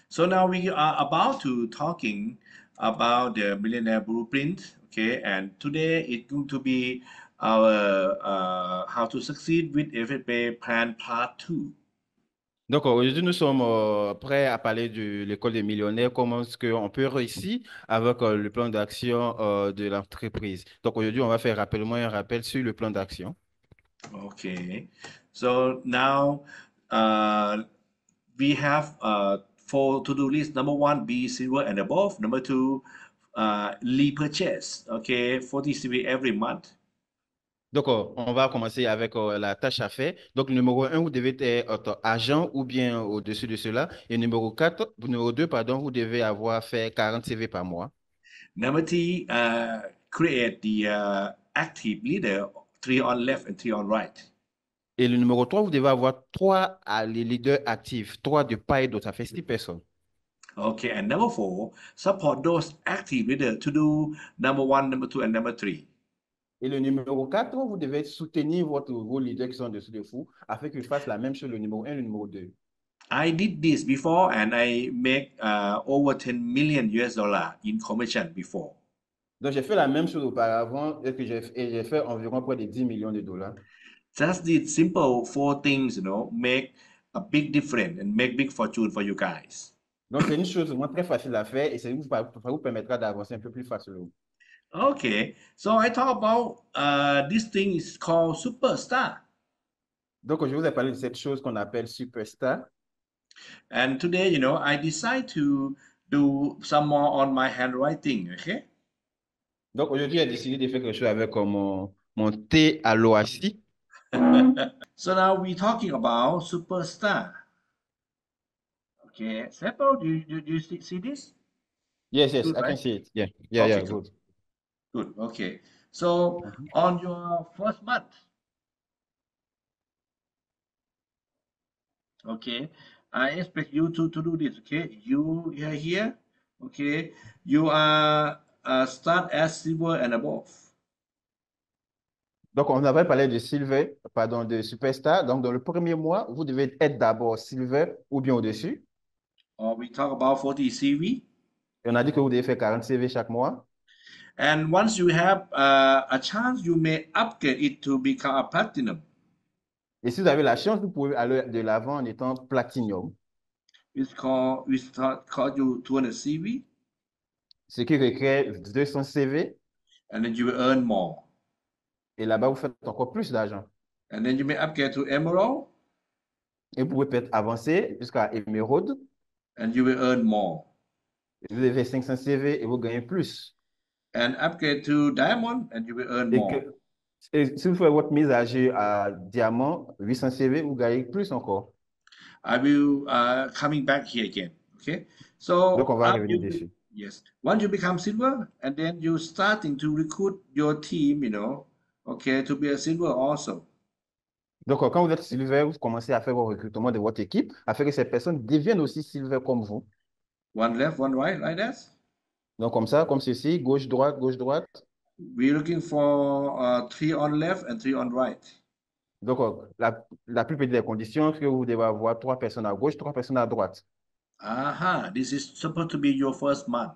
So now we are about to talking about the millionaire blueprint. Okay, and today it's going to be our how to succeed with FFA plan part two. Donc aujourd'hui, nous sommes prêts à parler de l'école des millionnaires, comment est-ce qu'on peut réussir avec le plan d'action de l'entreprise. Donc aujourd'hui, on va faire rapidement un rappel sur le plan d'action. Okay, so now uh, we have four to-do list. Number one, be silver and above. Number two, repurchase. Okay, 40 CV every month. Donc on va commencer avec la tâche à faire. Donc numéro un, vous devez être agent ou bien au-dessus de cela. Et numéro 2, pardon, vous devez avoir fait 40 CV par mois. Number three, create the active leader, three on left and three on right. Et le numéro 3, vous devez avoir trois les leaders actifs, trois de part et d'autre, ça fait 6 personnes. Okay, and number four, support those active leaders to do number one, number two, and number three. Et le numéro 4, vous devez soutenir vos leaders qui sont en dessous de vous afin qu'ils fassent la même chose, le numéro un, le numéro 2. I did this before and I make over 10 million US dollar in commission before. Donc, j'ai fait la même chose auparavant et j'ai fait environ près de 10 millions de dollars. Just these simple four things, make a big difference and make big fortune for you guys. Donc, c'est une chose vraiment très facile à faire et ça vous permettra d'avancer un peu plus facilement. Okay, so I talk about this thing is called superstar. Donc, je vous ai parlé de cette chose qu'on appelle superstar. And today, I decide to do some more on my handwriting. Okay. Donc, aujourd'hui, j'ai décidé de faire quelque chose avec mon thé à l'oasis. So now we're talking about superstar. Okay. Sample, do you see this? Yes, yes, Good, I can right? see it. Yeah, yeah, Okay, yeah, good. good. Good. Okay. So Mhm. on your first month, okay, I expect you to do this. Okay. You are here. Okay. You are start as silver and above. Donc, on avait parlé de Silver, pardon, de Superstar. Donc, dans le premier mois, vous devez être d'abord Silver ou bien au-dessus. Or we talk about 40 CV. Et on a dit que vous devez faire 40 CV chaque mois. And once you have a chance, you may upgrade it to become a platinum. Et si vous avez la chance, vous pouvez aller de l'avant en étant Platinum, We start call you 200 CV, ce qui requiert 200 CV. and then you will earn more. Et là-bas, vous faites encore plus d'argent. And then you may upgrade to emerald, Et vous pouvez peut-être avancer jusqu'à Emerald. and you will earn more. Vous avez 500 CV et vous gagnez plus. And upgrade to diamond, and you will earn Et, more. que, et si vous faites votre mise à jour à Diamant, 800 CV, vous gagnez plus encore. I will coming back here again. Okay. Donc, So on va after revenir dessus. yes, once you become silver, and then you starting to recruit your team, okay, to be a silver also. Donc, quand vous êtes Silver, vous commencez à faire vos recrutements de votre équipe afin que ces personnes deviennent aussi Silver comme vous. One left, one right, like that. Donc, comme ça, comme ceci, gauche, droite, gauche, droite. We're looking for three on left and three on right. Donc, la plus petite des conditions, c'est que vous devez avoir trois personnes à gauche, trois personnes à droite. Aha, this is supposed to be your first month.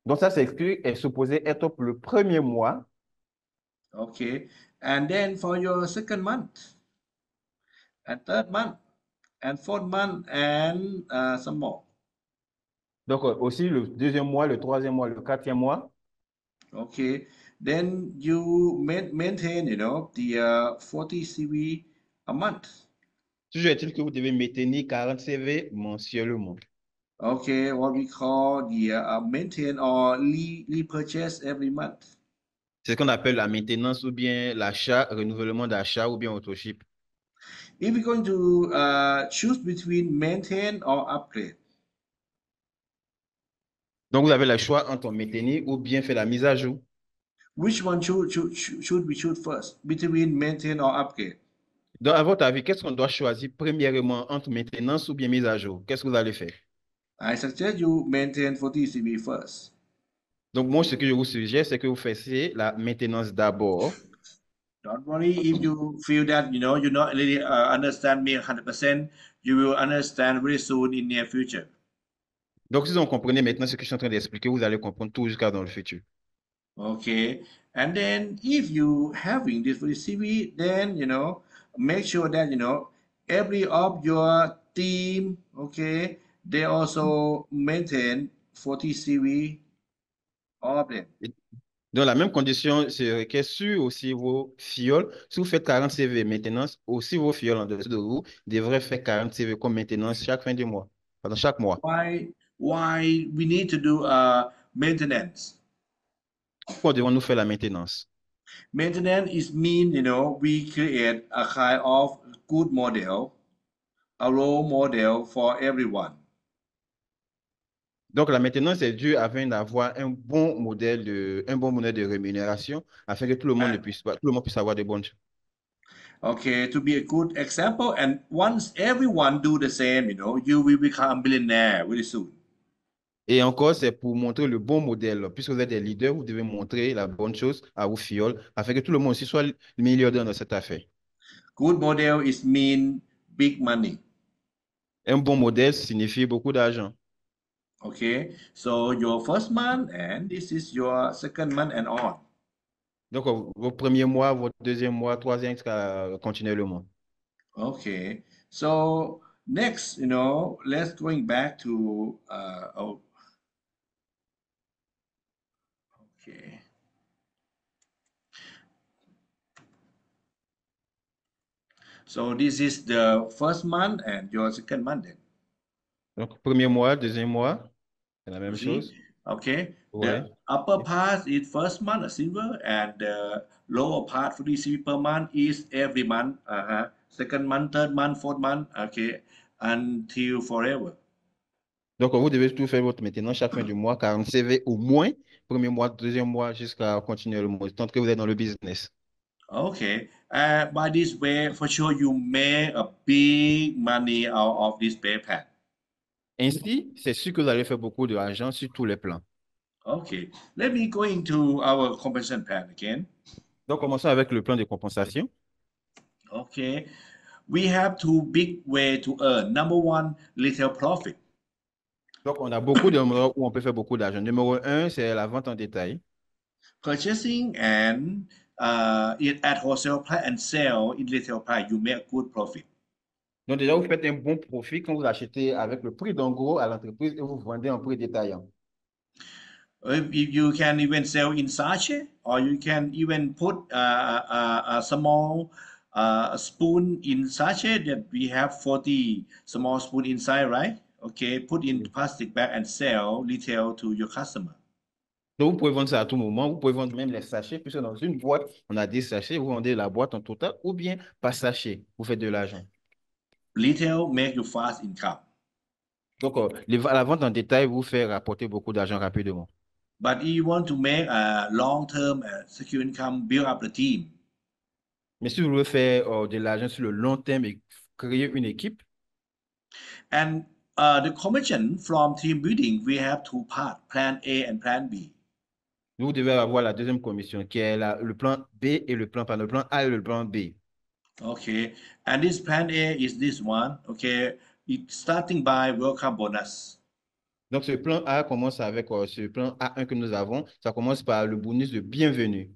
Donc, ça, c'est écrit est supposé être pour le premier mois. Okay. And then for your second month, and third month, and fourth month, and some more. Donc, aussi le deuxième mois, le troisième mois, le quatrième mois. Okay. Then you maintain, the 40 CV a month. Toujours est-il que vous devez maintenir 40 CV mensuellement. Okay, what we call the maintain or repurchase every month. C'est ce qu'on appelle la maintenance ou bien l'achat, renouvellement d'achat ou bien autoship. If we're going to choose between maintain or upgrade, Donc, vous avez le choix entre maintenir ou bien faire la mise à jour. which one should we choose first between maintain or upgrade? Donc, à votre avis, qu'est-ce qu'on doit choisir premièrement entre maintenance ou bien mise à jour? Qu'est-ce que vous allez faire? I suggest you maintain 40 CV first. Donc, moi, ce que je vous suggère, c'est que vous fassiez la maintenance d'abord. Don't worry if you feel that you not really understand me 100%. You will understand very soon in near future. Donc, si vous comprenez maintenant ce que je suis en train d'expliquer, vous allez comprendre tout jusqu'à dans le futur. Okay, and then if you having this for the CV, then make sure that every of your team, okay, they also maintain 40 CV, all of them. Et dans la même condition, c'est requiert sur aussi vos fioles. Si vous faites 40 CV maintenance, aussi vos fioles en dessous de vous devraient faire 40 CV comme maintenance chaque fin du mois, pendant chaque mois. Why we need to do maintenance? Pourquoi devons-nous faire la maintenance? Maintenance is mean we create a kind of good model, a role model for everyone. Donc, la maintenance est due afin d'avoir un bon modèle de rémunération afin que tout le monde ne And puisse pas, tout le monde puisse avoir de bonnes choses. okay, to be a good example, and once everyone do the same, you will become a billionaire very soon. Et encore, c'est pour montrer le bon modèle. Puisque vous êtes des leaders, vous devez montrer la bonne chose à vos filles afin que tout le monde aussi soit millionnaire dans cette affaire. Good model is mean big money. Un bon modèle signifie beaucoup d'argent. Okay, so your first month and this is your second month and on. Donc, vos premiers mois, votre deuxième mois, troisième, jusqu'à continuellement. Okay, so next, let's going back to oh, okay. So this is the first month and your second month then. Donc, premier mois, deuxième mois, c'est la You même see? chose. Okay. Ouais. The upper part is first month a silver and the lower part for receive per month is every month. Second month, third month, fourth month. Okay. Until forever. Donc, vous devez tout faire votre maintenance chaque fin du mois, 40 CV au moins, premier mois, deuxième mois, jusqu'à continuellement, tant que vous êtes dans le business. Okay. By this way, for sure you make a big money out of this pay plan. Ainsi, c'est sûr que vous allez faire beaucoup d'argent sur tous les plans. Okay. Let me go into our compensation plan again. Donc, commençons avec le plan de compensation. Okay. We have two big way to earn. Number one, little profit. Donc, on a beaucoup de endroits où on peut faire beaucoup d'argent. Numéro un, c'est la vente en détail. Purchasing and it at wholesale price and sell in retail price, you make good profit. Donc, déjà, vous faites un bon profit quand vous achetez avec le prix d'en gros à l'entreprise et vous vendez en prix détaillant. You can even sell in sachet, or you can even put a small spoon in sachet that we have 40 small spoon inside, right? Okay, put in Oui. plastic bag and sell retail to your customer. Donc, vous pouvez vendre ça à tout moment. Vous pouvez vendre même les sachets, puisque dans une boîte, on a des sachets. Vous vendez la boîte en total ou bien par sachet. Vous faites de l'argent. Retail make you fast income. Donc, la vente en détail vous fait rapporter beaucoup d'argent rapidement. But if you want to make a long-term secure income, build up the team. Mais si vous voulez faire de l'argent sur le long terme et créer une équipe, And the commission from team building, we have two parts, plan A and plan B. vous devez avoir la deuxième commission qui est le plan B et le plan, pardon, le plan A et le plan B. Okay, and this plan A is this one. Okay, it starting by welcome bonus. Donc, ce plan A commence avec ce plan A1 que nous avons. Ça commence par le bonus de bienvenue.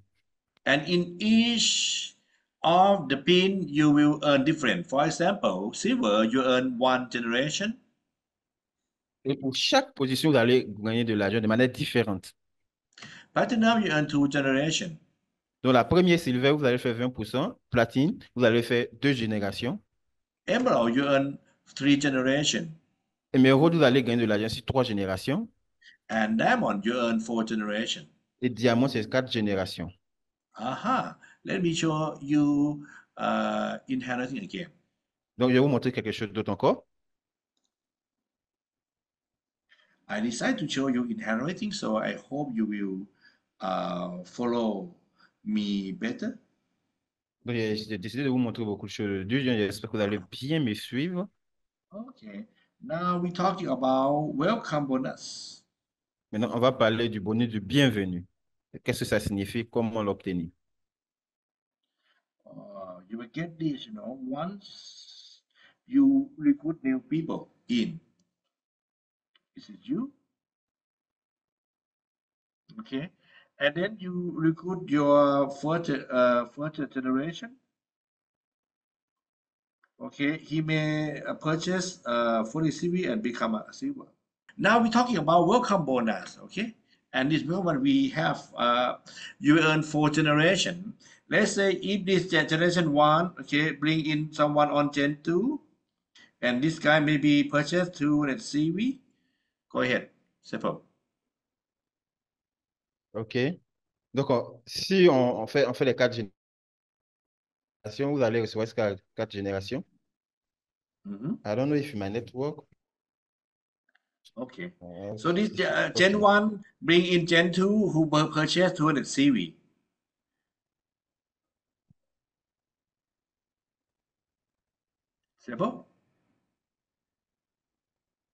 And in each of the pin, you will earn different. For example, silver, you earn one generation. Et pour chaque position, vous allez gagner de l'argent de manière différente. Platinum, you earn two generation. Donc, la première silver, vous allez faire 20%. Platine, vous allez faire deux générations. Emerald, you earn three generation. Émeraude, vous allez gagner de l'argent sur trois générations. And diamond, you earn four generation. Et diamant, c'est quatre générations. Aha, let me show you inheriting again. Donc, je vais vous montrer quelque chose d'autre encore. I decided to show you inheriting, so I hope you will follow me better. Donc, j'ai décidé de vous montrer beaucoup de choses. J'espère que vous allez bien me suivre. Okay, now we're talking about welcome bonus. Maintenant, on va parler du bonus de bienvenue. Qu'est-ce que ça signifie? Comment l'obtenir? You will get this, once you recruit new people in. This is you. Okay. And then you recruit your first generation. Okay. He may purchase 40 CV and become a silver. Now we're talking about welcome bonus. Okay. And this one we have you earn 4 generation. Let's say if this generation one, okay, bring in someone on Gen 2, and this guy maybe purchase 200 CV. Go ahead. Simple. OK. Donc, si on fait les quatre générations, vous allez recevoir jusqu'à quatre générations. Mhm. I don't know if my network. Okay. uh, So this Gen OK. 1 bring in Gen 2 who purchase 200 CV. Simple.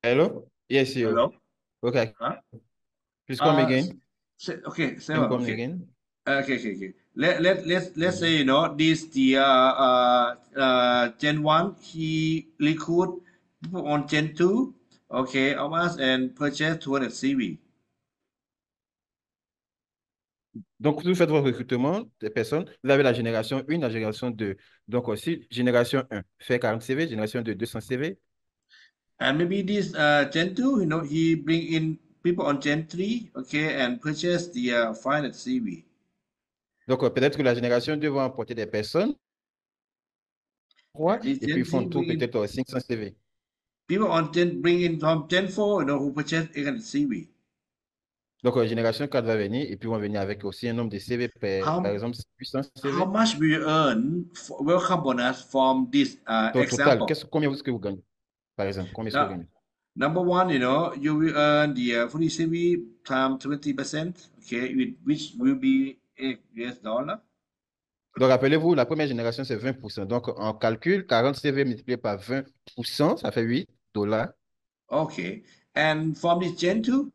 Hello? Yes, you. Hello? Okay. Huh? Please come Uh, again. okay, Can you simple. come Okay. again? Okay. Let's say Mhm. this the Gen 1 he recruit people on Gen 2, okay, of us and purchase 200 CV. Donc, vous faites votre recrutement des personnes. Vous avez la génération 1, la génération 2. Donc, aussi, génération 1 fait 40 CV, génération 2, 200 CV. And maybe this Gen 2, he bring in people on Gen 3, okay, and purchase the 500 CV. Donc, peut-être que la génération 2 va emporter des personnes, 3, And this et puis Gen ils font 3 le tour bring in peut-être 500 CV. people on Gen bring in from Gen 4, who purchase 800 CV. Donc, génération 4 va venir, et puis vont venir avec aussi un nombre de CV, par How exemple 800 how CV. much will you earn for welcome bonus from this Au total, example? combien est-ce que vous gagnez, par exemple? Combien est-ce que vous Now, gagnez? number one, you will earn the 40 CV times 20%, okay, which will be $8. Donc, rappelez-vous, la première génération, c'est 20%. Donc, on calcule 40 CV multiplié par 20%, ça fait $8. Okay. And from this Gen 2,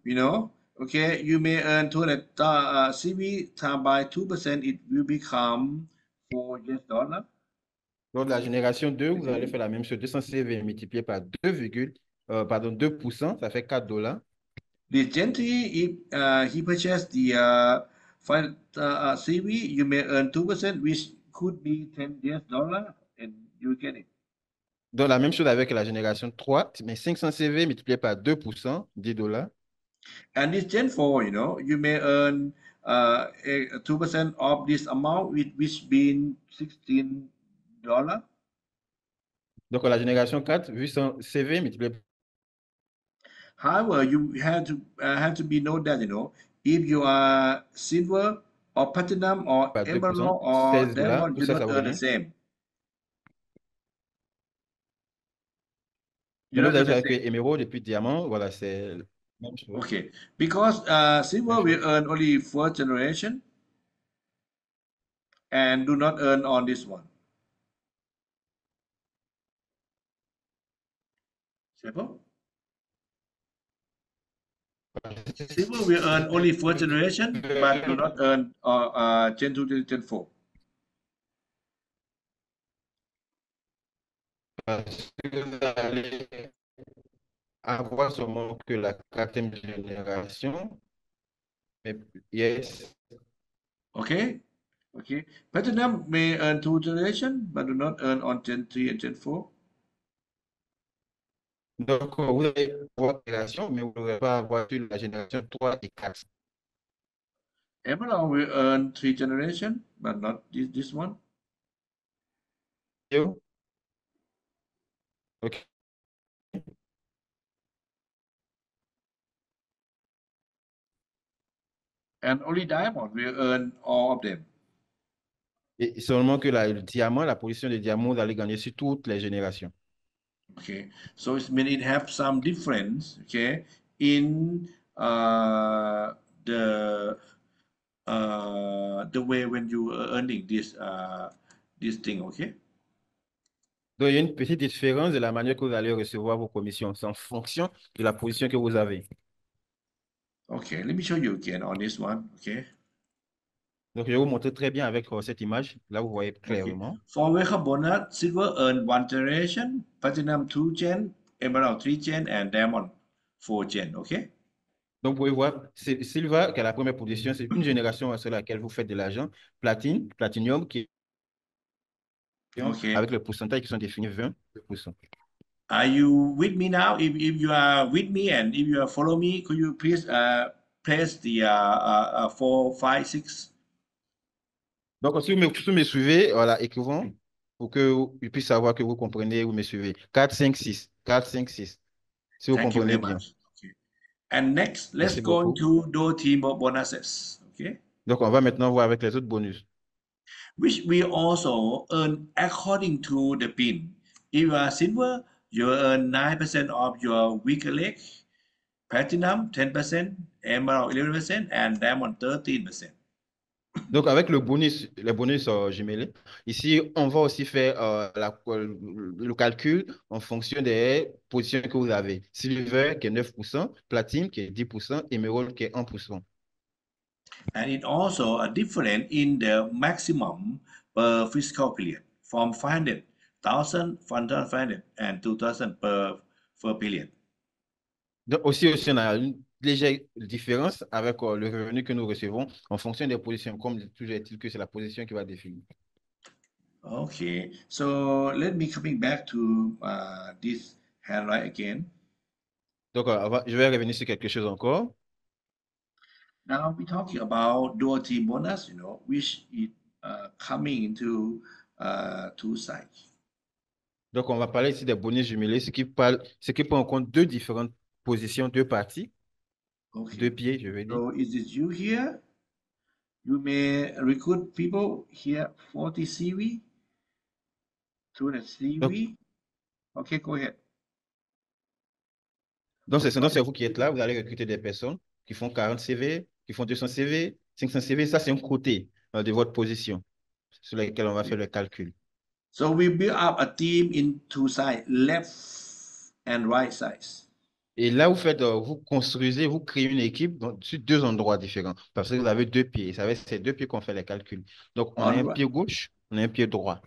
okay, you may earn 200 CV times by 2%, it will become $4. Donc, la génération 2, vous allez faire la même chose. 200 CV multiplié par 2%, ça fait $4. The Gen 3, if he purchased the 5 CV, you may earn 2%, which could be $10, and you get it. Donc, la même chose avec la génération 3, mais 500 CV multiplié par 2%, $10. And this Gen 4, you may earn 2% of this amount, which being $16. Donc, la génération 4, 800 CV multiplié However, you have to be know that if you are silver or platinum or par emerald 2%, or $16. diamond, Tout you ça, not ça vous earn the revient. same. You Donc, là, not vous earn allez the faire same. que émeraude et puis diamant, voilà, c'est la même chose. Okay, because Même silver will chose. earn only first generation and do not earn on this one. Simple. Silver will earn only first generation, but do not earn Gen 2 to Gen 4. Parce que vous allez avoir seulement que la quatrième génération. Mais, yes. Okay? Okay. Platinum may earn 2 generation, but do not earn on Gen 3 and Gen 4. Donc, vous allez avoir la génération, mais vous n'aurez pas avoir sur la génération 3 et 4. Emerald will earn 3 generation, but not this one. Yo, ok. And only diamond will earn all of them. Et seulement que le diamant, la position de diamant, vous allez gagner sur toutes les générations. Okay, so it means it have some difference, okay, in the the way when you are earning this thing, okay. Donc, il y a une petite différence de la manière que vous allez recevoir vos commissions. C'est en fonction de la position que vous avez. Okay, let me show you again on this one, okay. Donc, je vais vous montrer très bien avec cette image. Là, vous voyez Okay, clairement. for welcome bonus, silver earn 1 generation, platinum 2 gen, emerald 3 gen, and diamond 4 gen, okay? Donc, vous pouvez voir, Silver, qui est la première position, c'est une génération sur laquelle vous faites de l'argent. Platine, Platinium, qui est Okay. avec le pourcentage qui sont définis 20%. Are you with me now? If you are with me and if you are follow me, could you please press the 4, 5, 6? Donc, si vous me suivez, voilà, écrivons pour que je puisse savoir que vous comprenez, vous me suivez. 4, 5, 6. 4, 5, 6. Si vous Thank you comprenez very bien. much. Okay. And next, let's Merci go beaucoup. into those team bonuses. Okay. Donc, on va maintenant voir avec les autres bonus. Which we also earn according to the pin. If you are silver, you earn 9% of your weaker leg, platinum 10%, emerald 11%, and diamond 13%. Donc, avec les bonus jumelés, ici, on va aussi faire le calcul en fonction des positions que vous avez. Silver, qui est 9%, platine, qui est 10%, émeraude, qui est 1%. And it also a different in the maximum per fiscal period from 500,000, 500, and 2,000 per period. Donc, aussi, on a une légère différence avec le revenu que nous recevons en fonction des positions, comme toujours est-il que c'est la position qui va définir. Okay, so let me coming back to this handwrite again. Donc, je vais revenir sur quelque chose encore. Now we're talking about dual team bonus, which is coming into two sides. Donc, on va parler ici des bonus jumelés, ce qui prend en compte deux différentes positions, deux parties, deux Okay, pieds, je veux dire. so is it you here? You may recruit people here 40 CV, 200 Donc, CV. Okay, go ahead. c'est vous qui êtes là, vous allez recruter des personnes qui font 40 CV, qui font 200 CV, 500 CV. Ça, c'est un côté de votre position sur lequel on va faire le calcul. So we build up a team in two sides, left and right sides. Et là, vous construisez, vous créez une équipe sur deux endroits différents parce que vous avez deux pieds. C'est ces deux pieds qu'on fait les calculs. Donc, on a On un ri- pied gauche, on a un pied droit.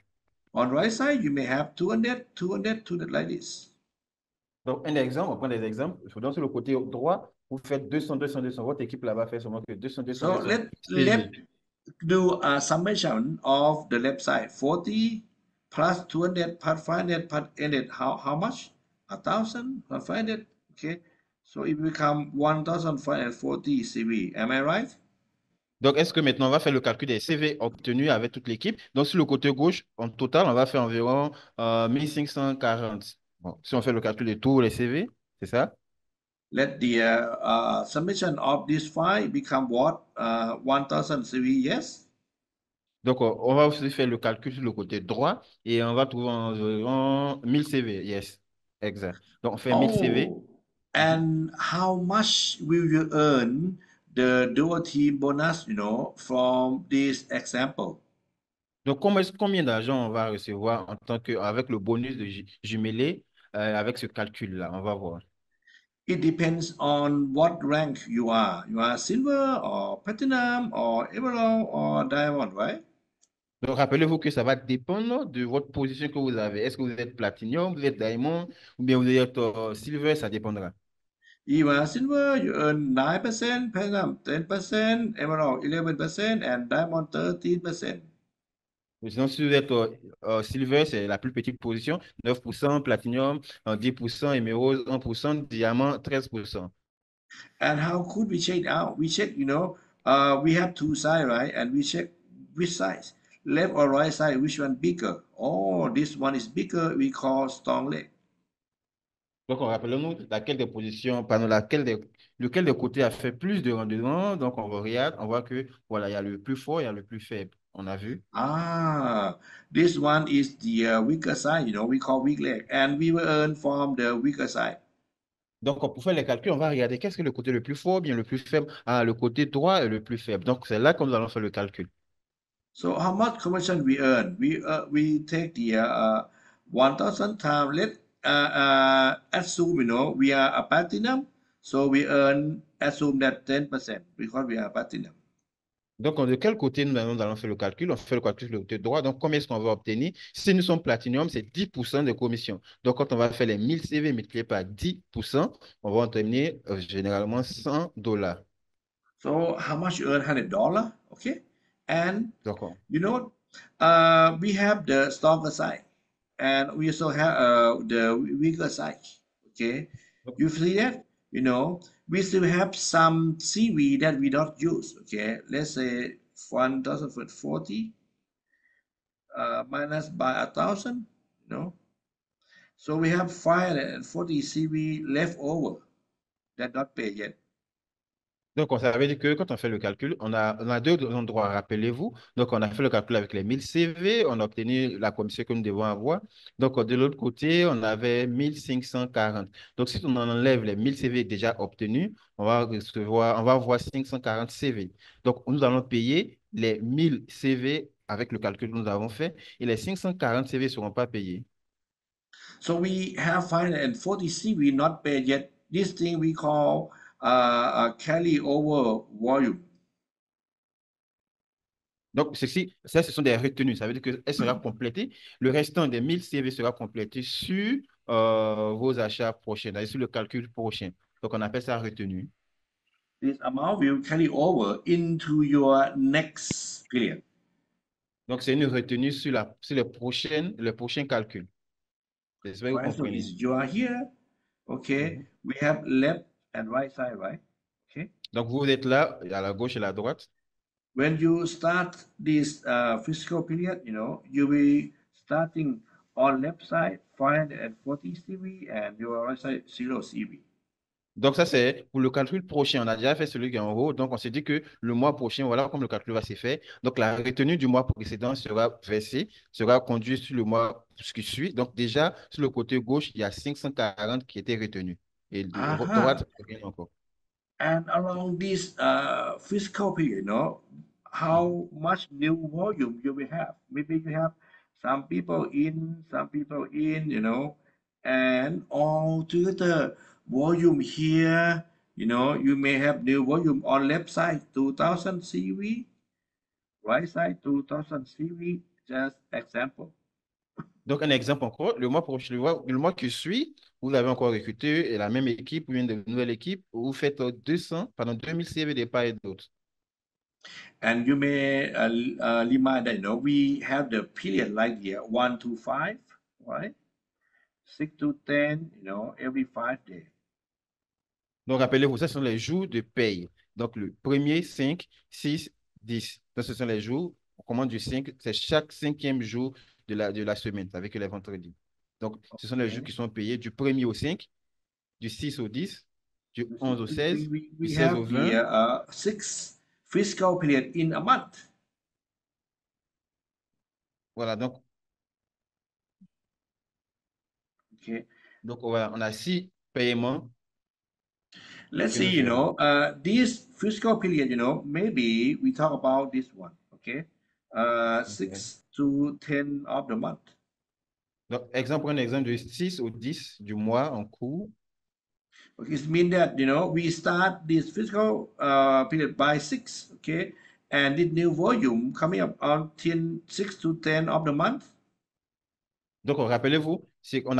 on right side, you may have 200, 200, 200 like this. Donc, un exemple, on prend des exemples. Donc, sur le côté droit, vous faites 200, 200, 200. Votre équipe là-bas fait seulement que 200, 200, So 200 let CV. do a summation of the left side. 40 plus 200 plus 500 plus 800. How much? 1,000 plus 500. Okay. So it become 1,540 CV. Am I right? Donc, est-ce que maintenant, on va faire le calcul des CV obtenus avec toute l'équipe? Donc, sur le côté gauche, en total, on va faire environ 1540. Bon, si on fait le calcul de tous les CV, c'est ça? Let the summation of this file become what? 1,000 CV. Yes. Donc, on va aussi faire le calcul sur le côté droit et on va trouver environ 1000 CV. Yes, exact. Donc, on fait 1000 CV. Oh, Mhm. and how much will you earn the dual team bonus, from this example? Donc, combien d'argent on va recevoir en tant que, avec le bonus de jumelé, avec ce calcul-là? On va voir. It depends on what rank you are. You are silver or platinum or emerald or diamond, right? Donc, rappelez-vous que ça va dépendre de votre position que vous avez. Est-ce que vous êtes platinum, vous êtes diamond, ou bien vous êtes silver, ça dépendra. If you are silver, you earn 9%, platinum 10%, emerald 11%, and diamond 13%. Sinon, si vous êtes silver, c'est la plus petite position, 9%, platinum, 10%, émeraude, 1%, diamant, 13%. And how could we check out? We check, we have two sides, right? And we check which size, left or right side, which one bigger. Oh, this one is bigger. We call strong leg. Donc, rappelons-nous laquelle des positions, pardon, lequel des côtés a fait plus de rendement. Donc, on regarde, on voit que, voilà, il y a le plus fort, il y a le plus faible. On a vu. This one is the weaker side. We call weak leg, and we will earn from the weaker side. Donc, pour faire les calculs, on va regarder qu'est-ce que le côté le plus fort, bien le plus faible. Ah, le côté droit est le plus faible. Donc, c'est là que nous allons faire le calcul. So how much commission we earn? We take the 1,000 times. Let assume we are a platinum, so we earn assume that 10% because we are platinum. Donc, de quel côté nous allons faire le calcul? On fait le calcul sur le côté droit. Donc, combien est-ce qu'on va obtenir? Si nous sommes Platinum, c'est 10% de commission. Donc, quand on va faire les 1000 CV multipliés par 10%, on va obtenir généralement $100. So how much you earn? $100. Okay. And D'accord. you know, we have the stronger side, and we also have the weaker side. Okay. You see that? You know, we still have some CV that we don't use. Okay. Let's say 1,040 minus by 1,000. You know, so we have 540 CV left over that not paid yet. Donc, on savait dire que quand on fait le calcul, on a deux endroits, rappelez-vous. Donc, on a fait le calcul avec les 1000 CV, on a obtenu la commission que nous devons avoir. Donc, de l'autre côté, on avait 1540. Donc, si on en enlève les 1000 CV déjà obtenus, on va avoir 540 CV. Donc, nous allons payer les 1000 CV avec le calcul que nous avons fait et les 540 CV ne seront pas payés. So we have 540 CV not paid yet. This thing we call a carryover volume. Donc, ce sont des retenues. Ça veut dire qu'elle sera complétée. Le restant des 1000 CV sera complété sur vos achats prochains, c'est-à-dire sur le calcul prochain. Donc, on appelle ça retenue. This amount will carry over into your next period. Donc, c'est une retenue sur les prochains calculs. J'espère que vous Right? So comprenez. is you are here. Okay. Mhm. We have left and right side, right? Okay. Donc, vous êtes là, à la gauche et à la droite. When you start this fiscal period, you will starting on left side 540 CV and your right side 0 CV. Donc, ça, c'est pour le calcul prochain. On a déjà fait celui qui est en haut. Donc, on s'est dit que le mois prochain, voilà comme le calcul va se faire. Donc, la retenue du mois précédent sera versée, sera conduite sur le mois qui suit. Donc, déjà, sur le côté gauche, il y a 540 qui étaient retenus. Et de Aha. droite, rien encore. And around this fiscal period, Mhm. how much new volume you will have. Maybe you have some people in, some people in, and all together volume here, you may have new volume on left side 2000 CV, right side 2000 CV, just example. Donc, un exemple encore, le mois prochain, le mois qui suit, vous avez encore recruté et la même équipe ou une nouvelle équipe, vous faites 200, pardon, 2000 CV de part et d'autre. And you may remind that, we have the period like here, 1 to 5, right? 6 to 10, every 5 days. Donc, rappelez-vous, ce sont les jours de paye. Donc, le premier, 5, 6, 10. Donc, ce sont les jours, on commande du 5, c'est chaque cinquième jour de la semaine, avec les vendredis. Donc, ce sont les jours Okay. qui sont payés du premier au 5, du 6 au 10, du You see, 11 au we, 16, we, du we 16 au have the 20. 6 fiscal period in a month. Voilà, donc, Okay. voilà, on a 6 paiements Let's que see, nous gérons. this fiscal period, maybe we talk about this one. Okay. Ok. 6 to 10 of the month. Donc, exemple, un exemple du 6 au 10 du mois en cours. Okay, it means that, we start this fiscal period by 6. Okay. And this new volume coming up on 10, 6 to 10 of the month. Donc, rappelez-vous, on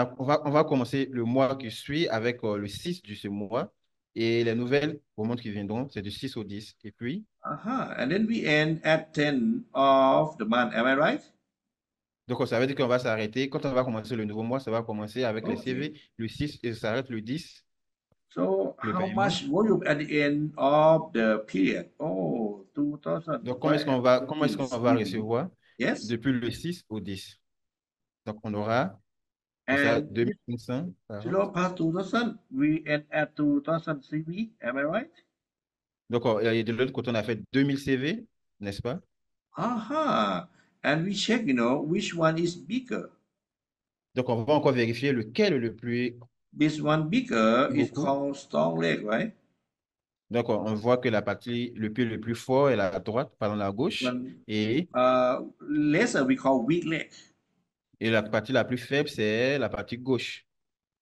va commencer le mois qui suit avec le 6 de ce mois et les nouvelles au monde qui viendront, c'est du 6 au 10. Et puis, And then we end at 10 of the month. Am I right? donc, ça veut dire qu'on va s'arrêter. Quand on va commencer le nouveau mois, ça va commencer avec les Okay. CV le 6 et ça s'arrête le 10, So le how paiement. much volume at the end of the period? Oh, 2000 Donc, divided at comment est-ce 14 qu'on va CV. recevoir Yes. depuis le 6 au 10? Donc, on aura, c'est ça, And this 0 2540. past 2000, we end at 2000 CV. Am I right? Donc, et de l'autre côté, on a fait 2000 CV, n'est-ce pas? Aha. And we check, which one is bigger. Donc, on va encore vérifier lequel est le This one bigger plus is beaucoup. called strong leg, right? Donc, on voit que le pied le plus fort est la droite, pardon, la This gauche, one et, lesser we call weak leg. et la partie la plus faible, c'est la partie gauche.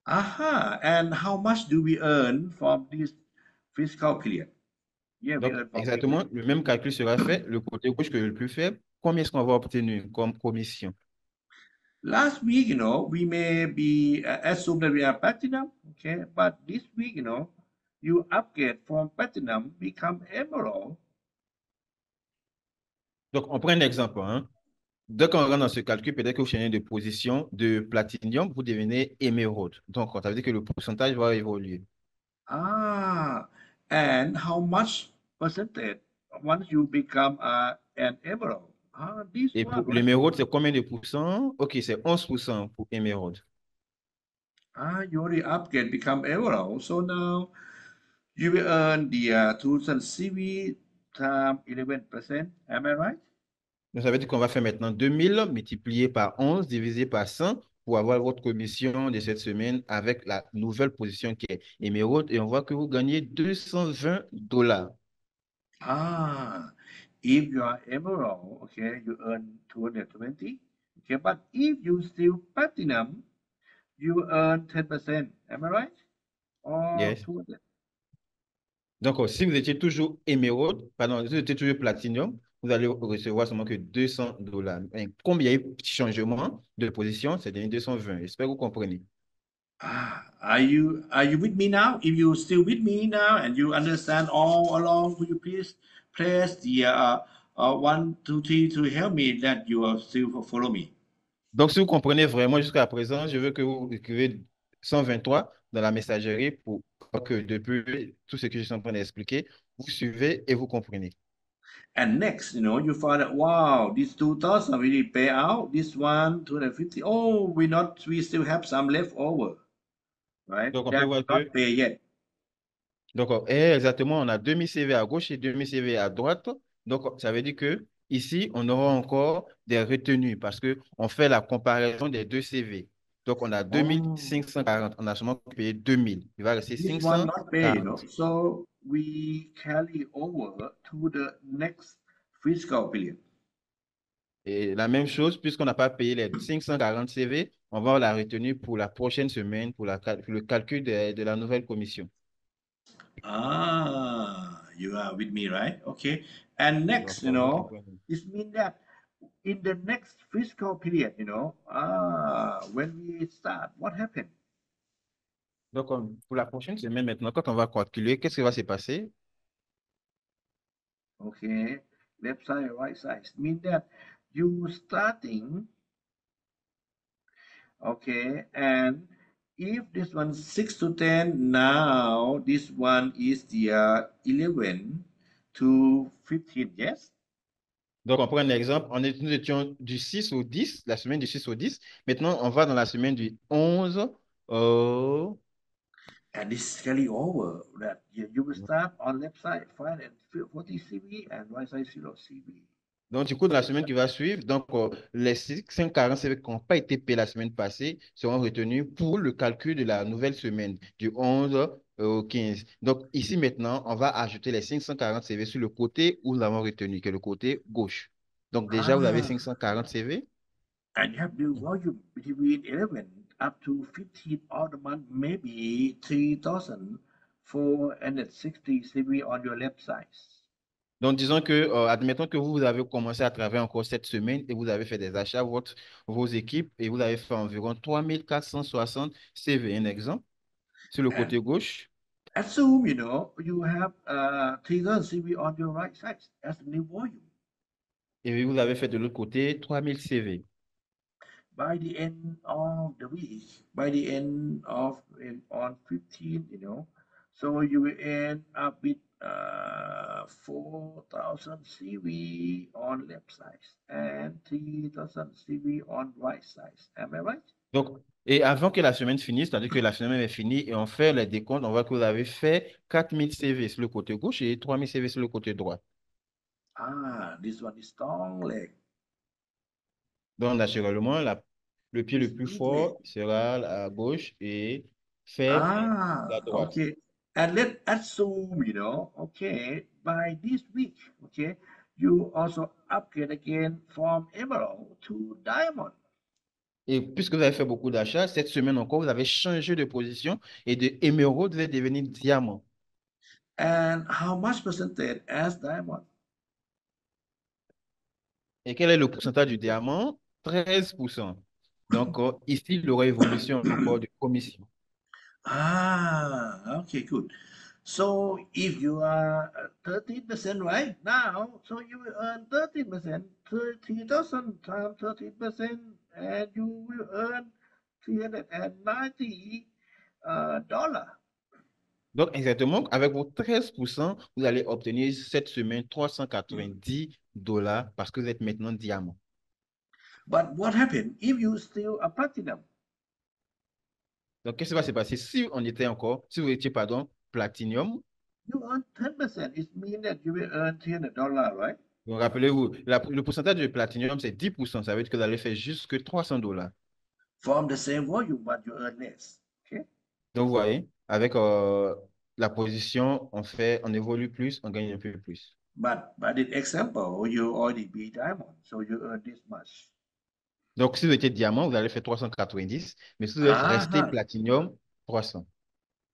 Aha. And how much do we earn from this fiscal period? Yeah, we Donc, earn from exactement, equity. le même calcul sera fait. Le côté gauche que le plus faible, combien est-ce qu'on va obtenir comme commission? Last week, we may be assume that we are platinum, okay, but this week, you upgrade from platinum, become emerald. Donc, on prend un exemple, hein. Dès qu'on rentre dans ce calcul, peut-être que vous changez de position de platinium, vous devenez émeraude. Donc, ça veut dire que le pourcentage va évoluer. Ah, and how much percentage once you become an emerald? This Et one, pour right? l'émeraude, c'est combien de pourcents? OK, c'est 11% pour émeraude. You already upgrade, become emerald. So now you will earn the 2000 CV times 11%. Am I right? Donc, ça veut dire qu'on va faire maintenant 2000 multiplié par 11 divisé par 100 pour avoir votre commission de cette semaine avec la nouvelle position qui est émeraude. Et on voit que vous gagnez 220 $. Ah, if you are emerald, okay, you earn 220. Okay, but if you still platinum, you earn 10%. Am I right? Or Yes. 200. Donc, si vous étiez toujours émeraude, pardon, si vous étiez toujours platinium, vous allez recevoir seulement que 200 $. Et comme il y a eu petit changement de position, c'est devenu 220. J'espère que vous comprenez. Are you with me now? If you still with me now and you understand all along, will you please press the 1, 2, 3 to help me that you are still follow me? Donc, si vous comprenez vraiment jusqu'à présent, je veux que vous écrivez 123 dans la messagerie pour que depuis tout ce que je suis en train d'expliquer, vous suivez et vous comprenez. And next, you find out, wow, this 2000 really pay out. This one, 250. Oh, we still have some left over, right? Donc, on peut That voir not que, pay yet. donc, exactement, on a 2000 CV à gauche et 2000 CV à droite. Donc, ça veut dire que ici, on aura encore des retenues parce que on fait la comparaison des deux CV. Donc, on a Oh, 2540. On a seulement payé 2000. Il va rester this one not pay. 540. So we carry over to the next fiscal period. Et la même chose, puisqu'on n'a pas payé les 540 CV, on va la retenir pour la prochaine semaine pour, pour le calcul de la nouvelle commission. You are with me, right? Okay. And Donc, next, vous comprenez. this means that in the next fiscal period, when we start, what happened? Donc, pour la prochaine semaine maintenant, quand on va calculer, qu'est-ce qui va se passer? Okay, left side, right side. Mean that you starting, okay, and if this one 6 to 10, now this one is the 11 to 15, yes? Donc, on prend un exemple. Nous étions du 6 au 10, la semaine du 6 au 10. Maintenant, on va dans la semaine du 11 au... And this carry over that you will start on left side 540 CV and right side 0 CV. Donc, du coup, dans la semaine qui va suivre, donc, les 540 CV qui n'ont pas été payés la semaine passée seront retenus pour le calcul de la nouvelle semaine, du 11 au 15. Donc, ici, maintenant, on va ajouter les 540 CV sur le côté où nous l'avons retenu, qui est le côté gauche. Donc, déjà, vous avez Ah, 540 CV. and you have the volume between 11 up to 15 of the month, maybe 3,460 CV on your left side. Donc, disons que, admettons que vous avez commencé à travailler encore cette semaine et vous avez fait des achats, vos équipes, et vous avez fait environ 3460 CV, un exemple, sur le And côté gauche. assume, you have 3,000 CV on your right side as the new volume. Et vous avez fait de l'autre côté 3000 CV. By the end of the week, by the end of on 15, so you will end up with 4,000 CV on left side and 3,000 CV on right side. Am I right? Donc, et avant que la semaine finisse, c'est-à-dire que la semaine est finie et on fait les décomptes, on voit que vous avez fait 4000 CV sur le côté gauche et 3000 CV sur le côté droit. This one is strong leg. Donc, naturellement, le pied This le plus big leg. fort sera à gauche et faible à droite. Okay. And let's assume, okay, by this week, okay, you also upgrade again from emerald to diamond. Et puisque vous avez fait beaucoup d'achats, cette semaine encore, vous avez changé de position et de émeraude, vous êtes devenu diamant. And how much percentage as diamond? Et quel est le pourcentage du diamant? 13%. Donc, ici, il y aura évolution encore de commission. Ah, okay, good. So if you are 13%, right now, so you will earn 13%, 30,000 times 13%, and you will earn 390 dollars. Donc, exactement, avec vos 13%, vous allez obtenir cette semaine 390 $ parce que vous êtes maintenant diamant. But what happened if you still a platinum? Donc, qu'est-ce qui va se passer si on était encore, si vous étiez, pardon, platinium? You earn 10%. It means that you will earn $300, right? Donc, rappelez-vous, le pourcentage de platinium, c'est 10%. Ça veut dire que vous allez faire jusque 300 $. From the same volume, but you earn less. Okay. Donc, vous voyez, avec la position, on évolue plus, on gagne un peu plus. But in example, you already be diamond, so you earn this much. Donc, si vous étiez diamant, vous allez faire 390, mais si vous êtes resté Ah, platinium, 300.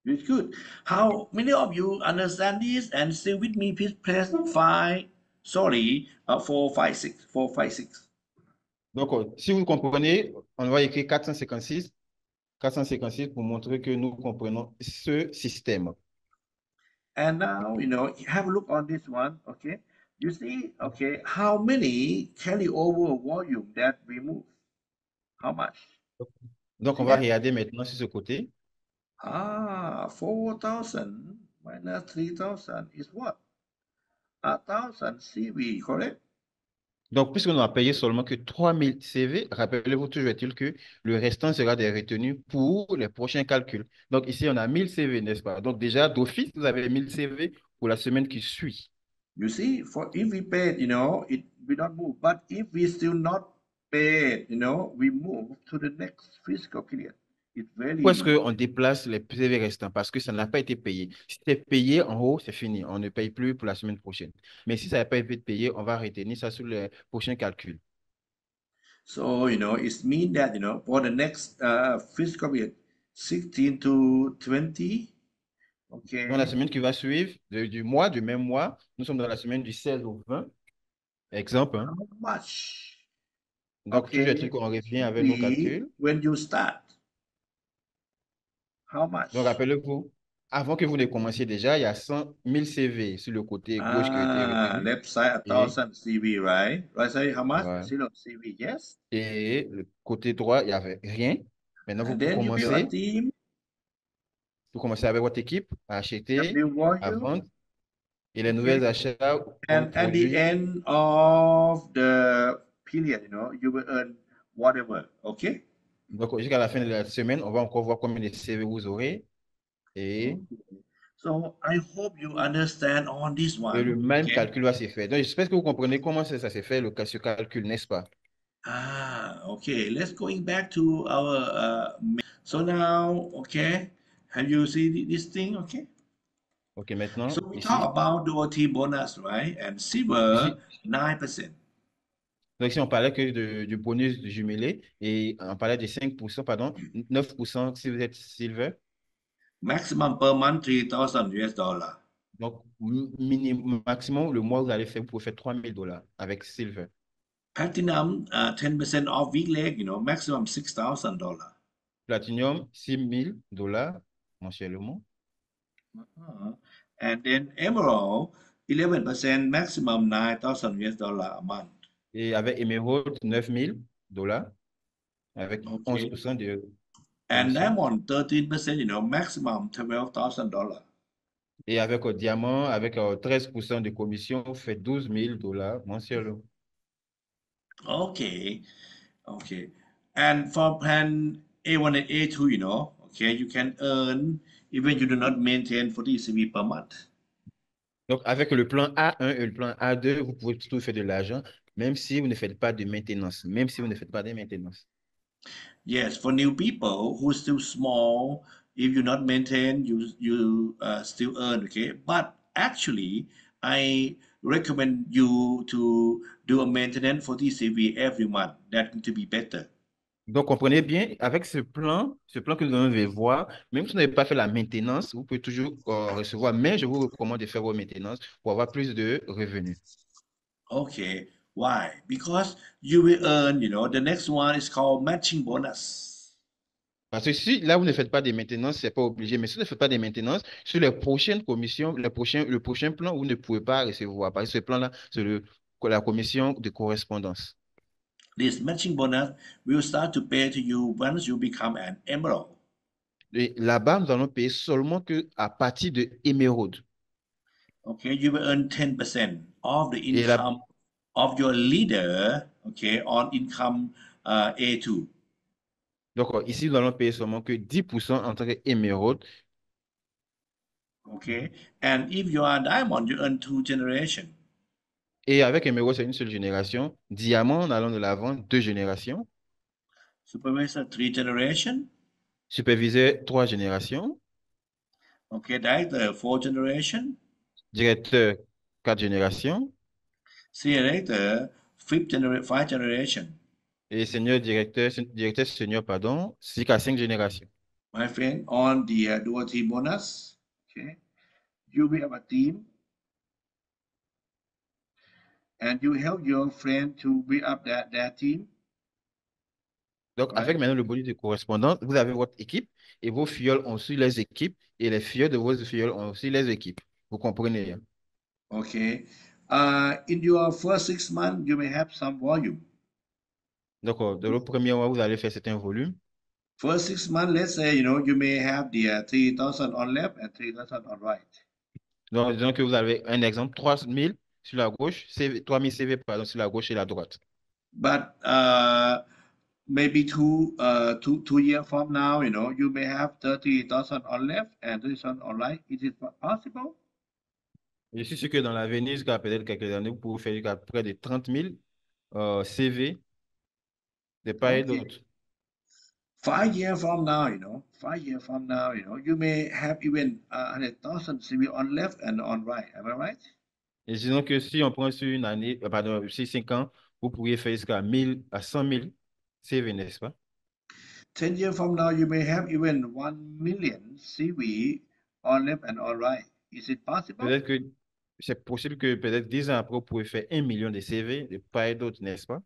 it's good. How many of you understand this and still with me? Please press five. Sorry, 456. 456. Donc, si vous comprenez, on va écrire 456 pour montrer que nous comprenons ce système. And now have a look on this one. Okay, you see. Okay, how many carryover volume that we move? How much? Donc, on See va that? regarder maintenant sur ce côté. 4,000 minus 3,000 is what? 1,000 CV, correct? Donc, puisqu'on a payé seulement que 3000 CV, rappelez-vous toujours est-il que le restant sera des retenues pour les prochains calculs. Donc, ici, on a 1000 CV, n'est-ce pas? Donc, déjà, d'office, vous avez 1000 CV pour la semaine qui suit. You see, for if we paid, it we not move. But if we still not paid, we move to the next fiscal period. It's Pourquoi est-ce very qu'on déplace les CV restants? Parce que ça n'a pas été payé. Si c'est payé en haut, c'est fini. On ne paye plus pour la semaine prochaine. Mais si ça n'a pas été payé, on va retenir ça sur les prochains calculs. so it means that for the next fiscal period, 16 to 20. Dans la Okay. semaine qui va suivre, du même mois, nous sommes dans la semaine du 16 au 20, exemple, hein. How much? Donc, toujours est-il Okay. qu'on revient avec nos CV calculs. when you start. How Donc, much? rappelez-vous, avant que vous ne commenciez déjà, il y a 100 000 CV sur le côté gauche qui a été retenu. Left side a Et, thousand CV, right? Right side how much? voilà. Zero CV, yes. Et le côté droit, il n'y avait rien. Maintenant, And then you build a team, vous commencez avec votre équipe à a acheter, build à volume. vendre. Et les Okay. nouvelles achats vont And at the produire. end of the period, you will earn whatever. Okay. Donc, jusqu'à la fin de la semaine, on va encore voir combien de CV vous aurez. Et, Okay. So I hope you understand on this et le one. même Okay. calcul va se faire. Donc, j'espère que vous comprenez comment ça s'est fait, ce calcul, n'est-ce pas? Okay. Let's going back to our so now, okay. Have you seen this thing? Okay. OK, maintenant, So we talk ici, about the OT bonus, right? And silver, ici, 9%. donc ici, on parlait que du bonus jumelé et on parlait de 5%, pardon, 9% si vous êtes silver. Maximum per month, 3,000 US dollar. Donc, minimum, maximum, le mois, vous allez faire, vous pouvez faire 3000 $ avec silver. Platinum, 10% off week leg, maximum $6,000. Platinum, 6000 $ mensuellement. Uh-huh. And then emerald, 11%, maximum 9,000 US dollar a month. Et avec Emerald, 9000 $ avec Okay. 11% de And commission. diamond, 13%, maximum $12,000. Et avec Diamant, avec 13% de commission, vous faites 12 000 $ mensuellement. Okay. Okay. And for plan A1 and A2, okay, you can earn even you do not maintain 40 CV per month. Donc, avec le plan A1 et le plan A2, vous pouvez tout faire de l'argent, même si vous ne faites pas de maintenance. Même si vous ne faites pas de maintenance. Yes, for new people who still small, if you not maintain, you still earn, okay? But actually, I recommend you to do a maintenance for TCV every month. That to be better. Donc, comprenez bien, avec ce plan que vous devez voir, même si vous n'avez pas fait la maintenance, vous pouvez toujours recevoir, mais je vous recommande de faire vos maintenances pour avoir plus de revenus. Okay. Why? Because you will earn, the next one is called matching bonus. Parce que si là, vous ne faites pas des maintenances, c'est pas obligé. Mais si vous ne faites pas des maintenances, sur les prochaines commissions, le prochain plan, vous ne pouvez pas recevoir. Parce que ce plan-là, c'est la commission de correspondance. This matching bonus will start to pay to you once you become an emerald. Et là-bas, nous allons payer seulement que à partir de émeraude. Okay, you will earn 10% of the Et là, income of your leader, okay, on income A2. donc, ici, nous allons payer seulement que 10% en tant qu'émeraude. Okay, and if you are diamond, you earn two generation. Et avec émeraude, c'est une seule génération. Diamant, nous allons de l'avant, deux générations. Supervisor, three generation. Superviseur, trois générations. Okay, director, four generation. Directeur, quatre générations. Senior director, five generation. Et senior directeur, directeur senior, pardon, 6 à 5 générations. My friend, on the dual team bonus, okay, you will have a team and you help your friend to build up that team, Donc, right? avec maintenant le bonus de correspondance, vous avez votre équipe et vos filles ont aussi les équipes et les filles de vos filles ont aussi les équipes. Vous comprenez, hein? Okay. In your first 6 months, you may have some volume. Donc, dans le premier mois, vous allez faire certains volumes. First 6 months, let's say, you may have the 3,000 on left and 3,000 on right. Donc, disons que vous avez un exemple, 3000 sur la gauche, 3000 CV, pardon, sur la gauche et la droite. But maybe two years from now, you may have 30,000 on left and 30,000 on right. Is it possible? Je suis sûr que dans l'avenir, jusqu'à peut-être quelques années, vous pouvez faire jusqu'à près de 30 000 CV de part et Okay. d'autre. 5 years from now, 5 years from now, you may have even 100,000 CV on left and on right. Am I right? Et disons que si on prend sur une année, pardon, sur 5 ans, vous pourriez faire jusqu'à 1000 à 100 000 CV, n'est-ce pas? 10 years from now, you may have even 1 million CV on left and on right. Is it possible? Peut-être que c'est possible que peut-être 10 ans après, vous pouvez faire 1 million de CV de part et d'autre, n'est-ce pas?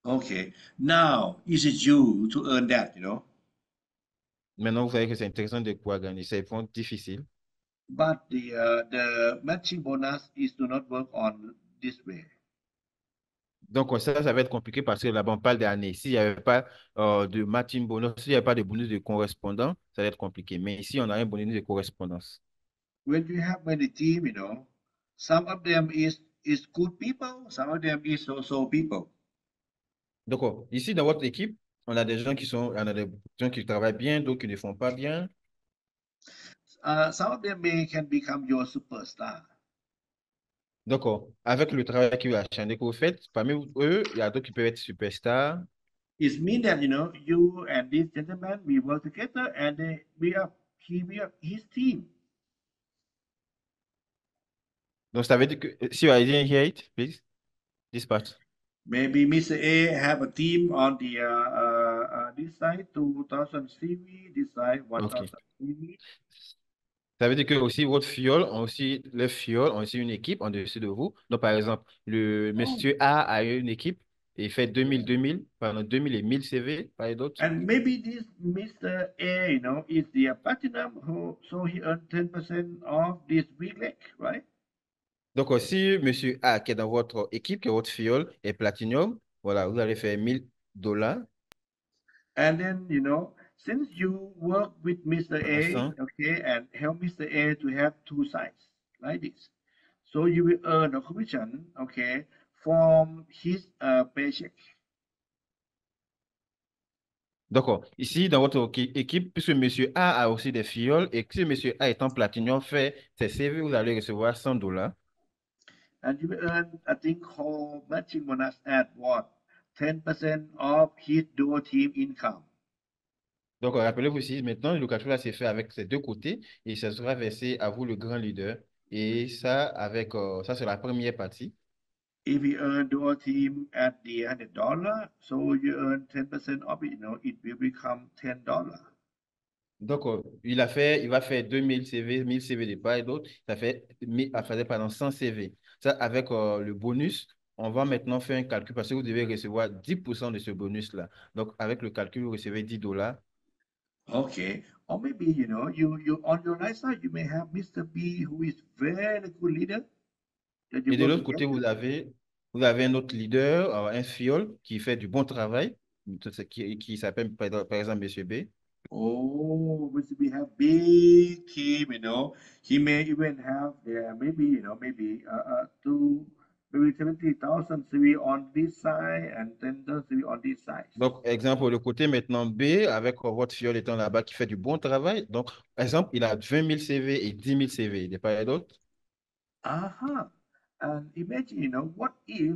Okay. Now, is it you to earn that? Maintenant, vous savez que c'est intéressant de pouvoir gagner. C'est vraiment difficile. But the matching bonus is do not work on this way. Donc, ça va être compliqué parce que là-bas, on parle d'années. S'il n'y avait pas de matching bonus, s'il n'y avait pas de bonus de correspondant, ça va être compliqué. Mais ici, on a un bonus de correspondance. When you have many team, some of them is good people, some of them is so people. Donc, ici, dans votre équipe, on a des gens on a des gens qui travaillent bien, d'autres qui ne font pas bien. Some of them may can become your superstar. Donc, avec le travail acharné que vous faites, parmi eux, il y a d'autres qui peuvent être superstars. It means that you and this gentleman we work together and he build up his team. Donc, ça veut dire que, si I didn't hear it, please, this part. Maybe Mr. A have a team on the this side 2,000 CV, this side OK. 1,000 CV. Ça veut dire que aussi votre fiole les fioles ont aussi une équipe en dessus de vous. Donc, par exemple, le Oh, monsieur A une équipe et il fait 2000, pardon, 2000 et 1000 CV, par d'autres. and maybe this Mr. A, is the platinum who so he earned 10% of this big leg, right? Donc, si monsieur A qui est dans votre équipe, qui est votre fiole, est platinum, voilà, vous allez faire $1000 And then, since you work with Mr. à A, 100. okay, and help Mr. A to have two sides like this. So you will earn a commission, okay, from his paycheck. D'accord. Ici, dans votre équipe, puisque monsieur A a aussi des fioles et que si monsieur A étant platinum fait ses CV, vous allez recevoir $100. And you will earn a thing called matching bonus at what? 10% of his dual team income. Donc, rappelez-vous ici, maintenant, le calcul là, c'est fait avec ces deux côtés et ça sera versé à vous, le grand leader. Et ça, ça, c'est la première partie. If you earn your team at the $100, so you earn 10% of it, it will become $10. Donc, il va faire 2000 CV, 1000 CV de part et d'autre. Ça fait, à faire pendant 100 CV. Ça, avec le bonus, on va maintenant faire un calcul parce que vous devez recevoir 10% de ce bonus-là. Donc, avec le calcul, vous recevez $10. Okay. Or maybe, you on your right side, you may have Mr. B, who is very good leader that you Et de work l'autre côté, together. vous avez un autre leader, un fiole, qui fait du bon travail, qui s'appelle par exemple Monsieur B. Oh, Mr. B have big team, He may even have there, maybe, maybe maybe 70,000 CV on this side and 10,000 CV on this side. Donc, exemple, le côté maintenant B, avec votre fiole étant là-bas, qui fait du bon travail. Donc, exemple, il a 20 000 CV et 10 000 CV, de part et d'autre. Uh-huh. And imagine, what if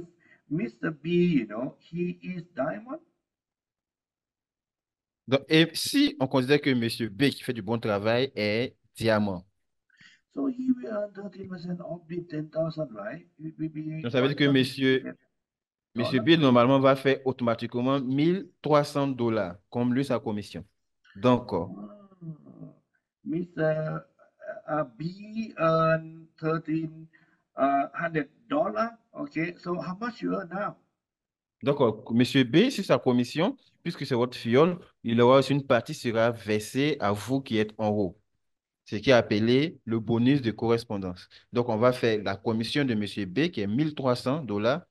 Mr. B, he is diamond? Donc, et si on considère que Monsieur B, qui fait du bon travail, est diamant, So he will earn 13% of the 10,000, right? It will be donc ça veut dire on que Monsieur $30. B, normalement, va faire automatiquement $1 300 comme lui, sa commission. Donc, Ah, Mr. B earn 1,300. Okay, so how much you earn now? Monsieur B, si sa commission, puisque c'est votre fiole, il aura aussi une partie sera versée à vous qui êtes en haut. Ce qui est appelé le bonus de correspondance. Donc, on va faire la commission de Monsieur B, qui est $1 300, So he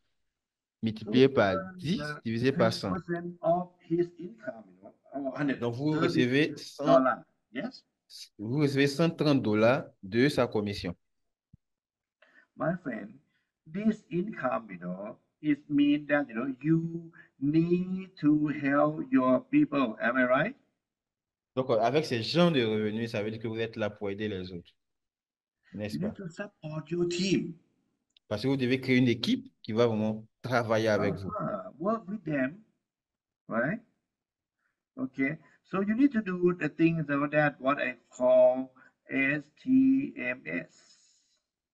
multiplié par earn 10, divisé par 100. 10% of his income, or Donc, vous $130. recevez 100, Yes, vous recevez $130 de sa commission. my friend, this income, it mean that, you need to help your people. Am I right? Donc, avec ces genres de revenus, ça veut dire que vous êtes là pour aider les autres, n'est-ce You need pas? to support your team. Parce que vous devez créer une équipe qui va vraiment travailler avec vous. Work with them, right? Okay. So you need to do the things that what I call STMS.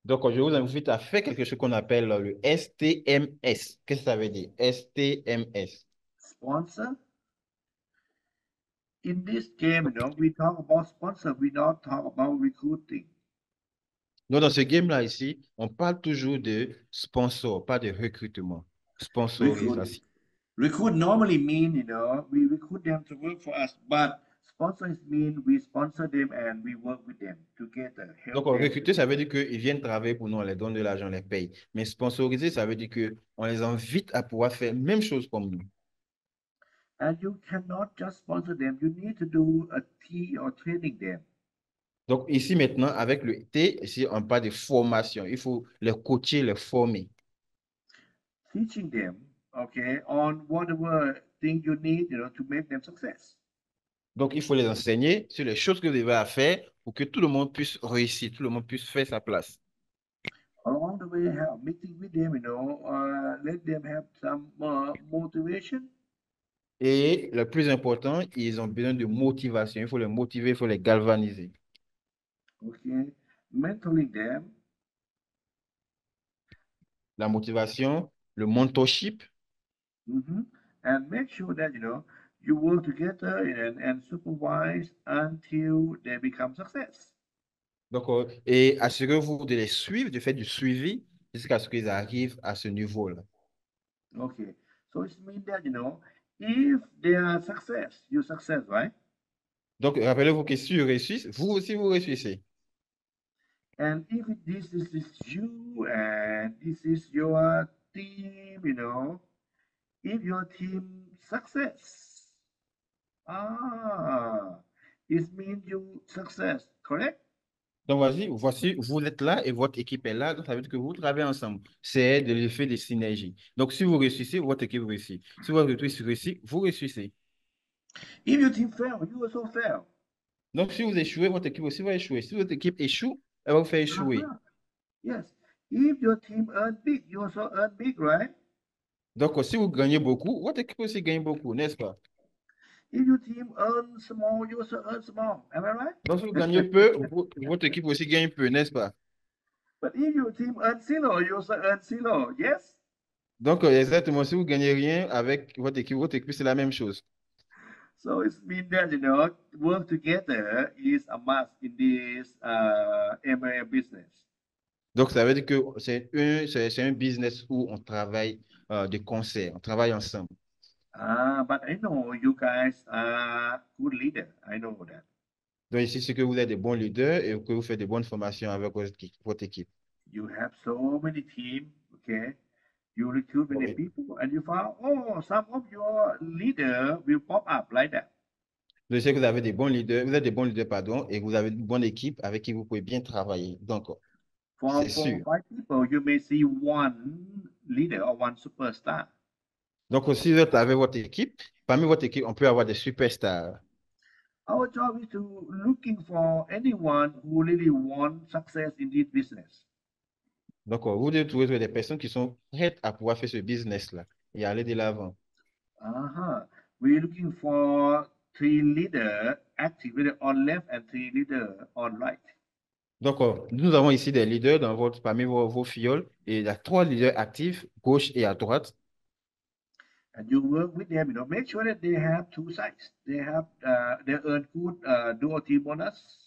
Donc, je vous invite à faire quelque chose qu'on appelle le STMS. Qu'est-ce que ça veut dire? STMS. Sponsor. In this game, we talk about sponsor, we don't talk about recruiting. Donc, dans ce game-là ici, on parle toujours de sponsor, pas de recrutement. Recruit. Sponsorisation. Recruit normally mean, we recruit them to work for us, but sponsors mean we sponsor them and we work with them together, Donc, help them recruter, ça veut together. dire qu'ils viennent travailler pour nous, on les donne de l'argent, on les paye. Mais sponsoriser, ça veut dire qu'on les invite à pouvoir faire la même chose comme nous. And you cannot just sponsor them, you need to do a T or training them. Donc, ici maintenant, avec le T, ici, on parle de formation. Il faut les coacher, les former. Teaching them, okay, on whatever thing you need, to make them success. Donc, il faut les enseigner sur les choses que vous devez faire pour que tout le monde puisse réussir, tout le monde puisse faire sa place. Along the way, have meeting with them, let them have some motivation. Et le plus important, ils ont besoin de motivation. Il faut les motiver, il faut les galvaniser. Okay, mentoring them. La motivation, le mentorship. Mhm. And make sure that you work together and supervise until they become success. Donc, et assurez-vous de les suivre, de faire du suivi jusqu'à ce qu'ils arrivent à ce niveau-là. Okay, so it means that if they are success, you success, right? Donc, rappelez-vous que si ils réussissent, vous aussi, vous réussissez. And if this is you and this is your team, if your team success, ah, it means you success, correct? Donc, voici, vous êtes là et votre équipe est là. Donc, ça veut dire que vous travaillez ensemble. C'est de l'effet de synergie. Donc, si vous réussissez, votre équipe réussit. Si votre équipe réussit, vous réussissez. If your team fail, you also fail. Donc, si vous échouez, votre équipe aussi va échouer. Si votre équipe échoue, elle va vous faire échouer. Uh-huh. Yes. If your team earn big, you also earn big, right? Donc, si vous gagnez beaucoup, votre équipe aussi gagne beaucoup, n'est-ce pas? If your team earns small, you also earn small. Am I right? Donc, si vous gagnez peu, votre équipe aussi gagne peu, n'est-ce pas? But if your team earns zero, you also earn zero. Yes? Donc, exactement, si vous gagnez rien avec votre équipe, c'est la même chose. So it means that work together is a must in this MLM business. Donc, ça veut dire que c'est un business où on travaille de concert, on travaille ensemble. But I know you guys are good leader. I know that. Donc, ici, c'est que vous êtes des bons leaders et que vous faites de bonnes formations avec votre équipe. You have so many team, okay? You recruit many Oui. people, and you found, oh, some of your leader will pop up like that. Je sais que vous avez des bons leaders, vous êtes des bons leaders, pardon, et que vous avez une bonne équipe avec qui vous pouvez bien travailler. Donc, c'est For sûr. five people, you may see one leader or one superstar. Donc, si vous êtes avec votre équipe, parmi votre équipe, on peut avoir des superstars. Our job is to looking for anyone who really want success in this business. Donc, vous devez trouver des personnes qui sont prêtes à pouvoir faire ce business-là et aller de l'avant. Uh-huh. We're looking for three leader active leader on left and three leader on right. Donc, nous avons ici des leaders parmi vos fioles et il y a trois leaders actifs, gauche et à droite. And you work with them, make sure that they have two sides. They earn good dual team bonus.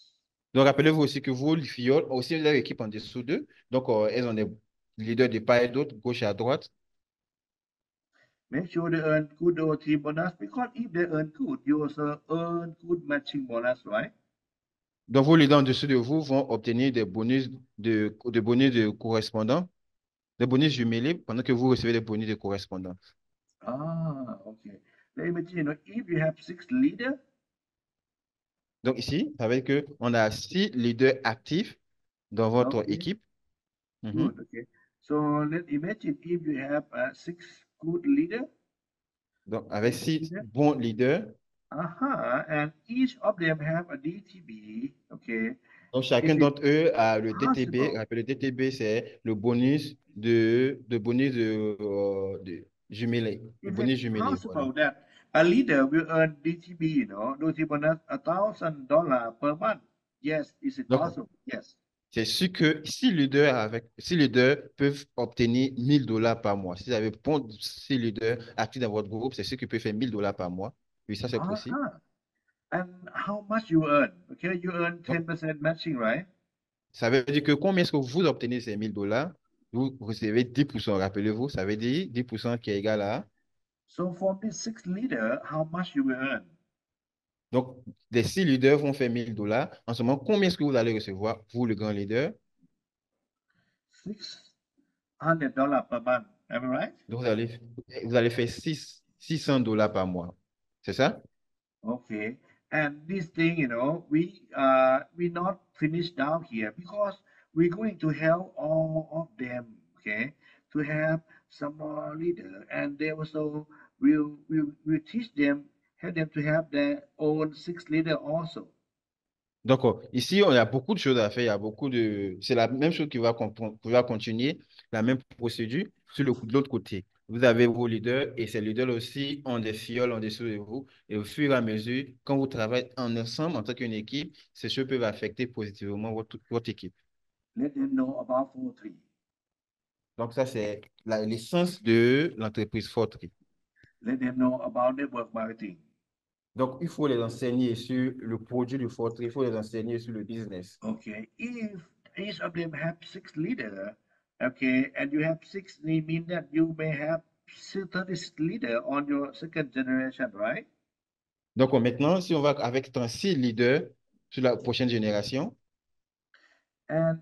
Donc, rappelez-vous aussi que vos fioles ont aussi leur équipe en dessous d'eux. Donc, elles ont des leaders de part et d'autre, gauche et à droite. Make sure they earn good dual team bonus because if they earn good, you also earn good matching bonus, right? Donc, vos leaders en dessous de vous vont obtenir des bonus de correspondants, des bonus jumelés pendant que vous recevez des bonus de correspondants. Okay. Let me tell if you have six leader, Donc, ici, ça veut dire qu'on a six leaders actifs dans votre okay, équipe. Mhm. good, okay. So let's imagine if you have six good leader, Donc, avec six six leader, bons leaders, and each of them have a DTB, okay. donc It chacun is d'entre eux a le DTB. possible. Rappelez, le DTB, c'est le bonus de jumelé. Le Is it bonus jumelé, voilà. possible that a leader will earn DTB, DTB bonus $1,000 per month? Yes, is it Donc, possible? Yes. c'est sûr que si leaders peuvent obtenir $1,000 par mois, si vous avez bon, six leaders actifs dans votre groupe, c'est sûr qu'ils peuvent faire $1,000 par mois. Oui, ça c'est possible. Uh-huh. And how much you earn? Okay, you earn Donc, 10% matching, right? ça veut dire que combien est-ce que vous obtenez ces $1,000? Vous recevez 10%, rappelez-vous, ça veut dire 10% qui est égal à. So for this six leader, how much you will earn? Donc, les six leaders vont faire $1,000. En ce moment, combien est-ce que vous allez recevoir, vous, le grand leader? $600 per month. Am I right? Donc, vous allez faire 600 $ par mois. C'est ça? Okay. And this thing, we not finished down here because we're going to help all of them, okay, to have some more leader, and they also will teach them, help them to have their own six leader also. Donc, ici, on a beaucoup de choses à faire. Il y a beaucoup de. C'est la même chose qui va continuer, la même procédure de l'autre côté. Vous avez vos leaders et ces leaders aussi ont des fioles en dessous de vous. Et au fur et à mesure, quand vous travaillez ensemble en tant qu'une équipe, ces choses peuvent affecter positivement votre équipe. Let them know about 4-3. Donc, ça, c'est l'essence de l'entreprise Fortry. Let them know about network marketing. Donc, il faut les enseigner sur le produit du Fortry, il faut les enseigner sur le business. Okay, if each of them have six leader, okay, and you have six, it mean that you may have 36 leader on your second generation, right? Donc, maintenant, si on va avec 36 leaders sur la prochaine génération, And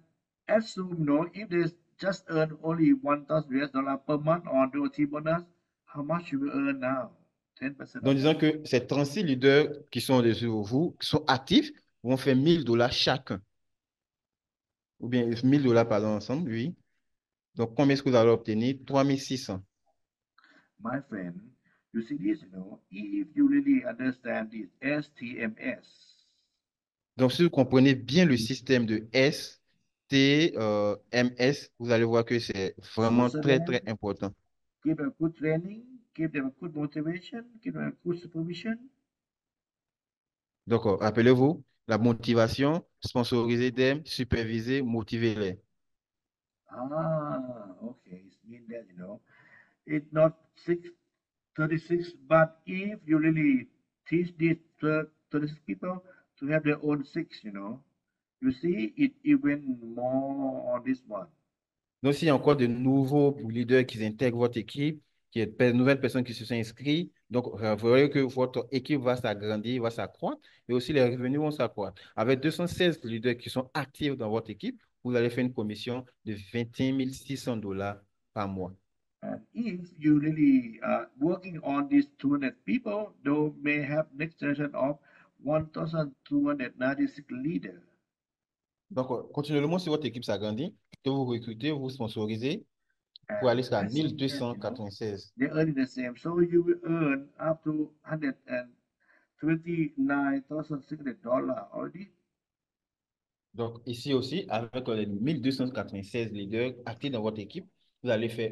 assume, if they just earn only $1,000 per month on the OT bonus, how much you will earn now? 10% donc of disons that. que ces 36 leaders qui sont au-dessus de vous, qui sont actifs, vont faire $1,000 chacun. Ou bien $1,000, pardon, ensemble, oui. Donc, combien est-ce que vous allez obtenir? 3 600. My friend, you see this, if you really understand this STMS, Donc, si vous comprenez bien le système de STMS, vous allez voir que c'est vraiment sponsor très, très them, important. give them good training, give them a good motivation, give them a good supervision. Donc, rappelez-vous, la motivation, sponsoriser des, superviser, motiver les. Okay. It means that, it's not 636, but if you really teach these 36 people to have their own six, you see it even more on this one. Donc, s'il y a encore de nouveaux leaders qui intègrent votre équipe, qui est de nouvelles personnes qui se sont inscrites, donc vous verrez que votre équipe va s'agrandir, va s'accroître, et aussi les revenus vont s'accroître. Avec 216 leaders qui sont actifs dans votre équipe, vous allez faire une commission de 21 600 $ par mois. And if you really working on these 200 people, they may have next generation of 1,296 leaders. Donc, continuellement, si votre équipe s'agrandit, que vous recrutez, vous sponsorisez, pour And aller jusqu'à as you can, 1296. they're earning the same. So you will earn up to $129,600 already. Donc, ici aussi, avec les 1296 leaders actifs dans votre équipe, vous allez faire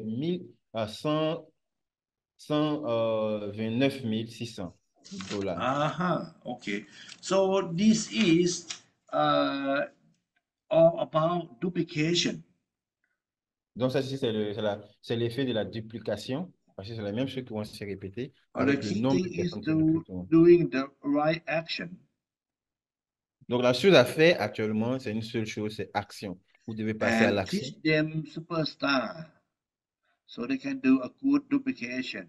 129 600 $ Okay. So this is uh, all about duplication. Donc, ça, ici, c'est l'effet de la duplication, parce que c'est la même chose qui vont se répéter The avec le key nombre thing de is personnes que nous to recrutons. doing the right action. Donc, la chose à faire actuellement, c'est une seule chose, c'est action. Vous devez passer à And l'action teach them superstar so they can do a good duplication.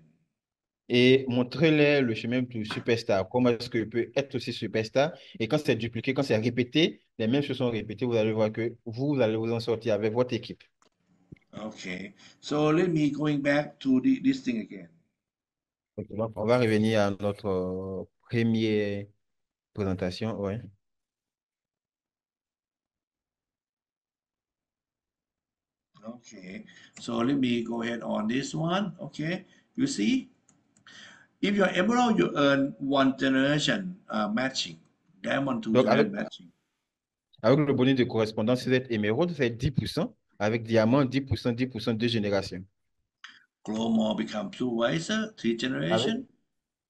et montrez-leur le chemin du superstar. Comment est-ce que peut être aussi superstar? Et quand c'est dupliqué, quand c'est répété, les mêmes choses sont répétées, vous allez voir que vous allez vous en sortir avec votre équipe. Okay. So let me going back to this thing again. Ok, donc, on va revenir à notre première présentation. Ouais. Okay. So let me go ahead on this one. Okay. You see, if you're emerald, you earn one generation matching, diamond two Donc, generation matching. avec le bonus de correspondance, si vous êtes émeraude, c'est 10%. Avec diamant, 10%, 10%, deux générations. Grow more become supervisor, three Avec generation.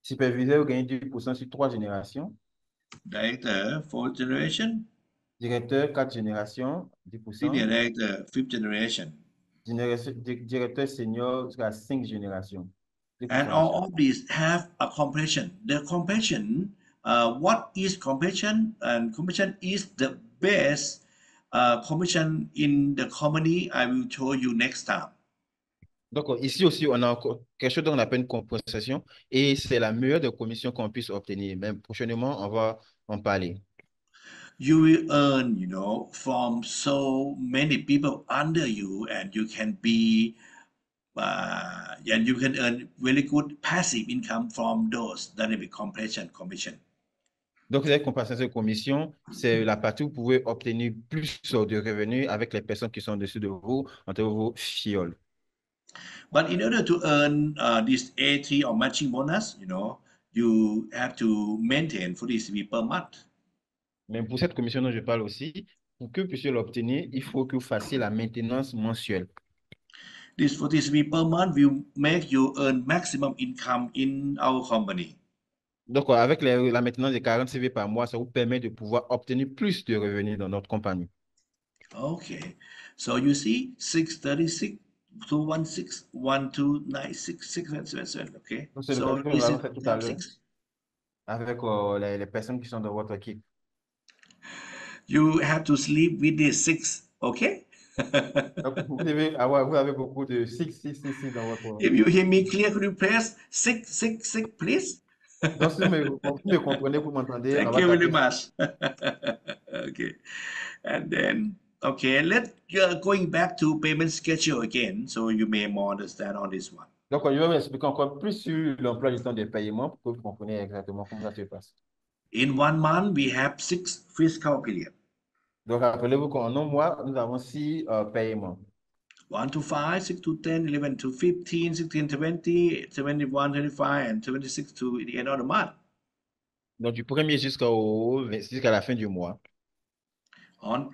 superviseur, vous gagnez 10% sur trois générations. Director, fourth generation. Directeur, quatre générations, Senior 10%. director, fifth generation. Directeur senior jusqu'à 5 générations. And 10% de all chaque. of these have a completion. The completion, what is completion? And completion is the best completion in the company. I will show you next time. Donc, ici aussi, on a encore quelque chose qu'on appelle une compensation et c'est la meilleure des commissions qu'on puisse obtenir. Même prochainement, on va en parler. You will earn, from so many people under you, and you can be, and you can earn very good passive income from those dynamic completion commission. Donc, cette compensation de commission, c'est la partie où vous pouvez obtenir plus de revenus avec les personnes qui sont dessus de vous, entre vos fioles. But in order to earn this A3 or matching bonus, you have to maintain for this per month. Mais pour cette commission dont je parle aussi, pour que vous puissiez l'obtenir, il faut que vous fassiez la maintenance mensuelle. This 40 per month will make you earn maximum income in our company. Donc, avec la maintenance de 40 CV par mois, ça vous permet de pouvoir obtenir plus de revenus dans notre compagnie. Okay, so you see 636, 216, 1296, 677. Okay, Donc, c'est le so calcul que nous this avons is fait tout à top l'heure six. avec les personnes qui sont dans votre équipe. You have to sleep with this six. Okay. Donc, vous avez beaucoup de 6 dans votre... If you hear me clear, could you press six, six, six, please? Donc, si vous me comprenez, vous m'entendez, on Thank va you very taper. much. Okay. And then, okay, going back to payment schedule again, so you may more understand on this one. Donc, je vais vous expliquer encore plus sur l'emploi du temps de paiement pour que vous compreniez exactement comment ça se passe. In 1 month, we have 6 fiscal period. Donc, rappelez-vous qu'en un mois, nous avons 6 paiements. 1 to 5, 6 to 10, 11 to 15, 16 to 20, 21, 25, and 26 to the end of the month. Donc, du premier jusqu'à la fin du mois.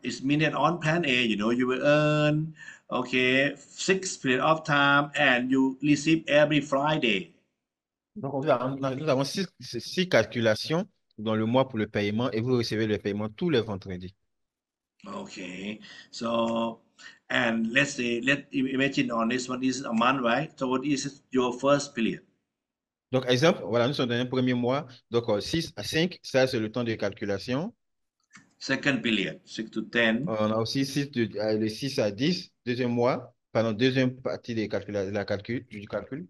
It's meaning on plan A, you will earn, okay, 6 period of time, and you receive every Friday. Donc, nous avons six calculations dans le mois pour le paiement et vous recevez le paiement tous les vendredis. Okay, so And let's say, imagine on this one is a month, right? So what is your first period? Donc, exemple, voilà, nous sommes dans un premier mois. Donc, 6 à 5, ça, c'est le temps de calculation. Second period, 6 to 10. On a aussi le 6 à 10, deuxième mois, pardon, deuxième partie du calcul.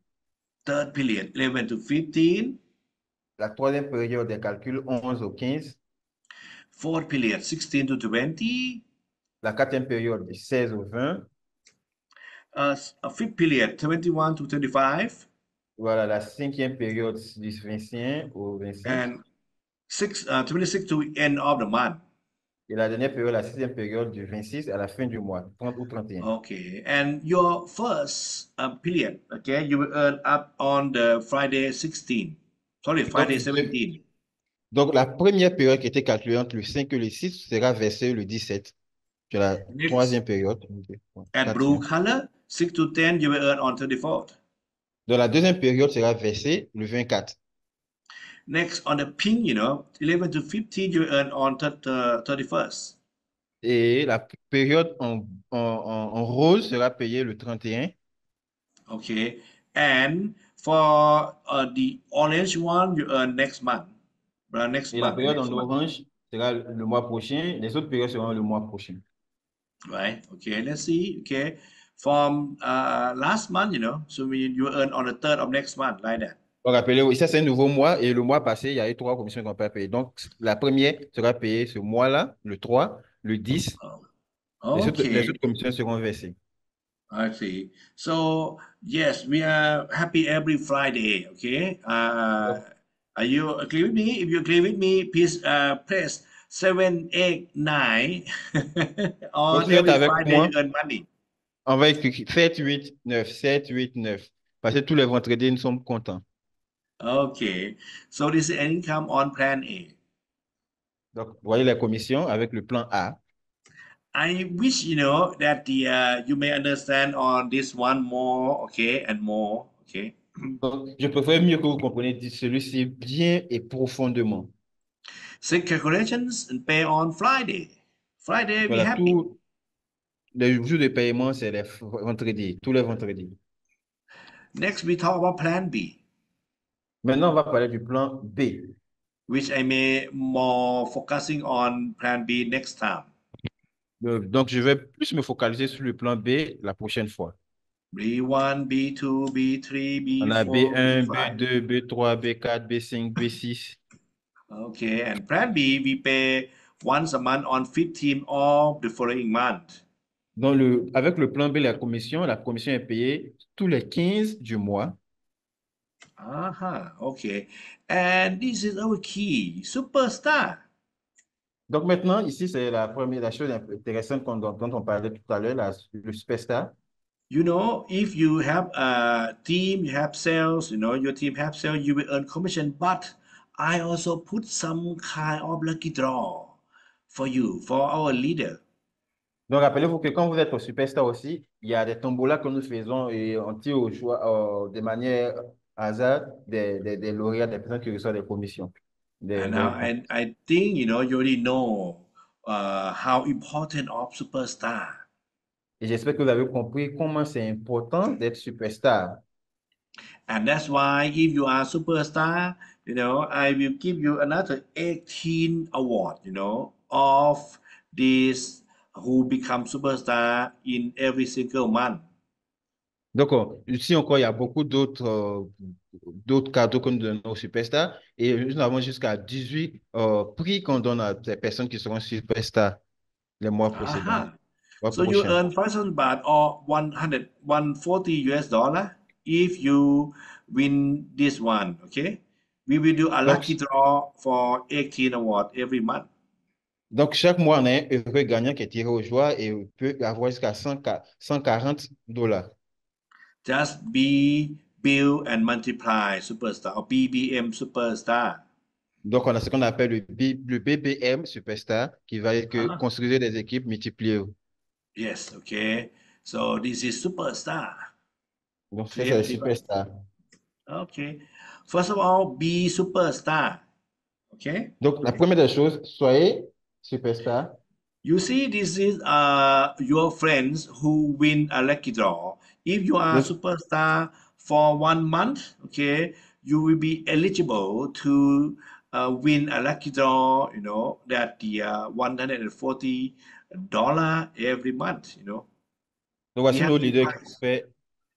Third period, 11 to 15. La troisième période des calculs, 11 au 15. Fourth period, 16 to 20. La quatrième période, 16 au 20. A fifth period, 21 to 25. Voilà, la cinquième période du 25 au 25. And 26 to end of the month. Et la dernière période, la sixième période du 26 à la fin du mois, 30 ou 31. Okay, and your first period, okay, you will earn up on the Friday 16. Sorry, Donc, Friday 17. donc, la première période qui était calculée entre le 5 et le 6 sera versée le 17. C'est la Next, troisième période. at blue Quatrième. color, 6 to 10, you will earn on 34th. Donc, la deuxième période sera versée le 24. Next, on the pink, 11 to 15, you will earn on 31st. Et la période en rose sera payée le 31. Okay, and for the orange one, you earn next month. Next Et la month, période next en month, orange sera le mois prochain. Les autres périodes seront le mois prochain. right? Okay, let's see. Okay, from last month, so you earn on the third of next month, like that. Donc, rappelez-vous, ça c'est un nouveau mois et le mois passé, il y a eu trois commissions qu'on peut payer. Donc, la première sera payée ce mois-là, le 3, le 10. Oh, Les okay, autres commissions seront versées. I see. So yes, we are happy every Friday. Okay. Donc, Are you agree with me? If you agree with me, please press 7, 8, 9. donc, On si vous êtes every avec Friday moi, you earn money. on va écrire 7, 8, 9, 7, 8, 9. Parce que tous les vendredis, nous sommes contents. Okay. So this is income on plan A. Donc, vous voyez la commission avec le plan A. I wish that the you may understand on this one more, okay, and more, okay. Donc, je préfère mieux que vous compreniez celui-ci bien et profondément. Say calculations and pay on Friday. Friday be Voilà, happy. tous les jours de paiement, c'est les vendredis, tous les vendredis. Next we talk about plan B, Maintenant, on va parler du plan B. which I may more focusing on plan B next time. Donc, je vais plus me focaliser sur le plan B la prochaine fois. B1, B2, B3, On a B4, B1, B5. B2, B3, B4, B5, B6. Okay, and plan B we pay once a month on 15th of the following month. Donc, avec le plan B, la commission est payée tous les 15 du mois. Okay. And this is our key, superstar. Donc, maintenant, ici, c'est la chose intéressante dont on parlait tout à l'heure, le superstar. If you have a team, you have sales, your team have sales, you will earn commission. But I also put some kind of lucky draw for you, for our leader. Donc, rappelez-vous que quand vous êtes au Superstar aussi, il y a des tombolas que nous faisons et on tire au choix de manière hasard des lauréats, des personnes qui reçoivent des commissions, And des now, points. and I think you already know how important of superstar. Et j'espère que vous avez compris comment c'est important d'être superstar. And that's why if you are superstar, I will give you another 18 award, of this who become superstar in every single month. Donc, ici encore, il y a beaucoup d'autres cadeaux que nous donnons aux superstars et nous avons jusqu'à 18 prix qu'on donne à ces personnes qui seront superstars les mois précédents, Aha. mois So you prochains. earn 5,000 baht or 140 US dollar if you win this one. Okay. We will do a Donc, lucky draw for 18 award every month. Donc, chaque mois, on a un heureux gagnant qui est tiré au joie et peut avoir jusqu'à 140 $. Just be build and multiply superstar or BBM superstar. Donc, on a ce qu'on appelle le BBM Superstar qui va être que Uh-huh. construire des équipes multipliées. Yes, okay. So this is superstar. Donc, ça, c'est Clear, le clear. Superstar. Okay. First of all, be superstar. Okay. Donc, la première des choses, soyez Superstar. You see, this is your friends who win a lucky draw. If you are a Donc, superstar for 1 month, okay, you will be eligible to win a lucky draw. You know that the $140 every month. You know donc we voici have nos big leaders qui ont prize. fait,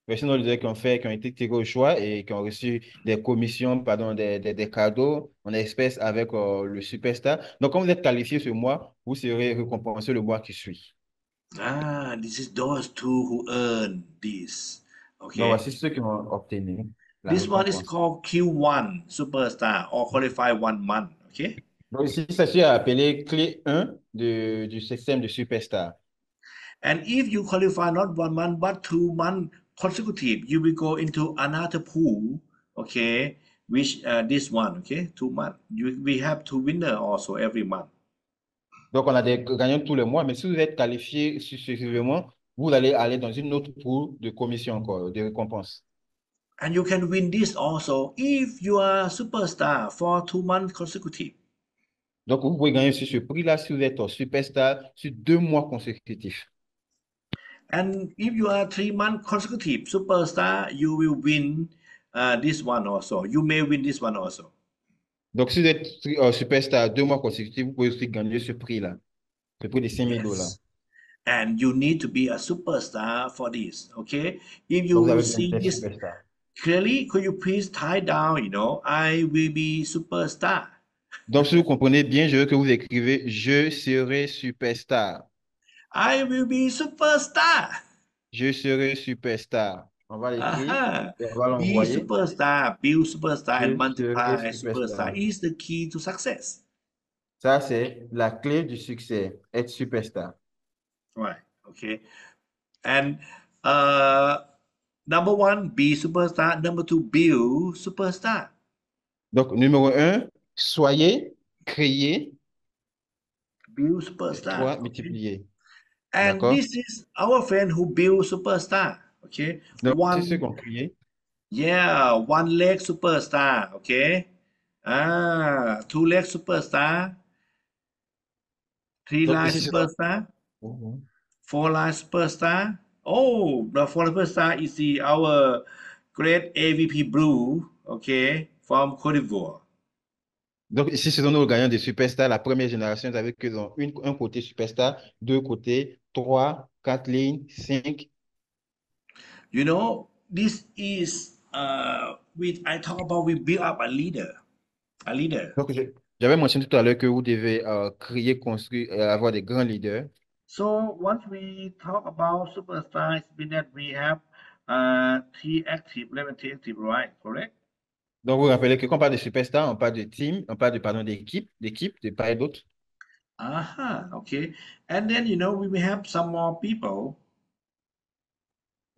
voici nos leaders qui ont été tirés au choix et qui ont reçu des commissions, pardon, des cadeaux en espèces avec le Superstar. Donc, quand vous êtes qualifié ce mois, vous serez récompensé le mois qui suit. This is those two who earn this. Donc, Okay, voici ceux qui ont obtenu la this one is récompense. called Q1 superstar or qualify 1 month. Okay. Donc, ici, ça s'est appelé clé 1 du système de Superstar. And if you qualify not 1 month but 2 months consecutive, you will go into another pool, okay, which this one, okay, 2 months. We have two winner also every month. Donc, on a des gagnants tous les mois, mais si vous êtes qualifié successivement, vous allez aller dans une autre pool de commission encore, de récompenses. And you can win this also if you are superstar for 2 months consecutive. Donc, vous pouvez gagner sur ce prix-là si vous êtes un superstar sur 2 mois consécutifs. And if you are 3 months consecutive superstar, you will win this one also. You may win this one also. Donc, si vous êtes superstar 2 mois consécutifs, vous pouvez aussi gagner ce prix-là, ce prix de $5 000. Yes. And you need to be a superstar for this. Okay. If Donc, vous you avez besoin see d'être this superstar. clearly, could you please type down, I will be superstar. Donc, si vous comprenez bien, je veux que vous écrivez je serai superstar. I will be superstar. Je serai superstar. On va l'écrire Aha. et on va Be l'envoyer. superstar, build superstar, and Je serai multiply superstar superstar. is the key to success. Ça, c'est la clé du succès, être superstar. Right. Okay. And uh, number one, be superstar. Number two, build superstar. Donc, numéro un, soyez, créez, Build et superstar. 3, Okay. multipliez. And D'accord? this is our friend who build superstar. Okay. Donc, c'est ce One qu'on criait. Yeah, one leg superstar, okay? Two leg superstar, three Donc, line ici, c'est ça. superstar, Mhm. four line superstar. Oh, the four superstar is our great AVP Blue, okay, from Cote d'Ivoire. Donc, ici, ce sont nos gagnants de superstar, la première génération, avec que dans un côté superstar, deux côtés, trois, quatre lignes, cinq. This is with I talk about we build up a leader, a leader. Donc, j'avais mentionné tout à l'heure que vous devez créer, construire, avoir des grands leaders. So once we talk about superstar, it means that we have three active, 11 three active, right? Correct? Donc, vous vous rappelez que quand on parle de superstar, on parle de team, on parle de, pardon, d'équipe, de part et d'autre. Okay. And then, we may have some more people,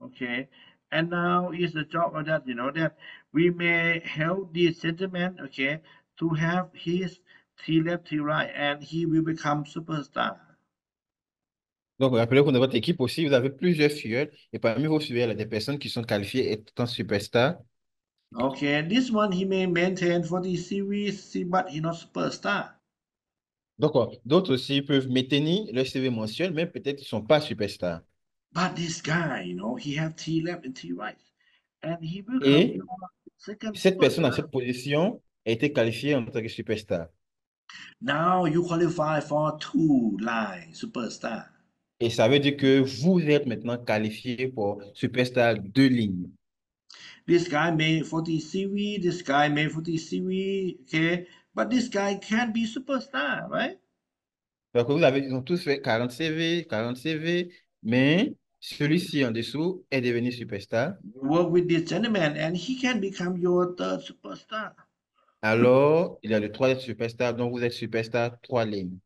okay. And now is the job of that, that we may help this gentleman, okay, to have his T left, T right, and he will become superstar. Donc, rappelez-vous que dans votre équipe aussi, vous avez plusieurs filleuls et parmi vos filleuls, il y a des personnes qui sont qualifiées étant superstars. Okay, this one he may maintain for the series, but he not superstar. Donc, d'autres aussi peuvent maintenir leur CV mensuel, mais peut-être ils ne sont pas superstars. But this guy, he have T left and T right, and he become Et your second cette personne à superstar. cette position a été qualifiée en tant que superstar. Now you qualify for two line superstar. Et ça veut dire que vous êtes maintenant qualifié pour superstar deux lignes. This guy made 40 CV, this guy made 40 CV, okay, but this guy can be superstar, right? Donc, ils ont tous fait 40 CV, 40 CV, mais celui-ci en dessous est devenu superstar. Work with this gentleman and he can become your third superstar. Alors, il y a le troisième superstar, donc vous êtes superstar trois lignes.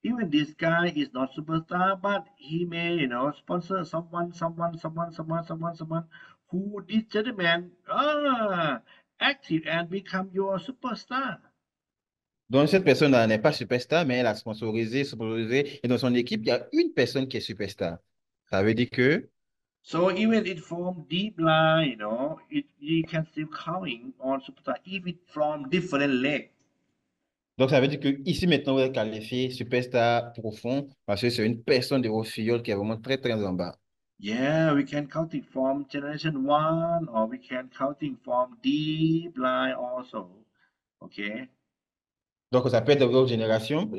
Even this guy is not superstar, but he may, sponsor someone who this gentleman active and become your superstar. Donc, cette personne-là n'est pas superstar, mais elle a sponsorisé, et dans son équipe, il y a une personne qui est superstar. Ça veut dire que, So even it from deep line, you can still counting on superstar if it from different leg. Donc, ça veut dire que ici, maintenant, vous êtes qualifié superstar profond parce que c'est une personne de vos filles qui est vraiment très, très en bas. Yeah, we can count it from generation one, or we can counting from deep line also. Okay. Donc, ça peut être de vos générations,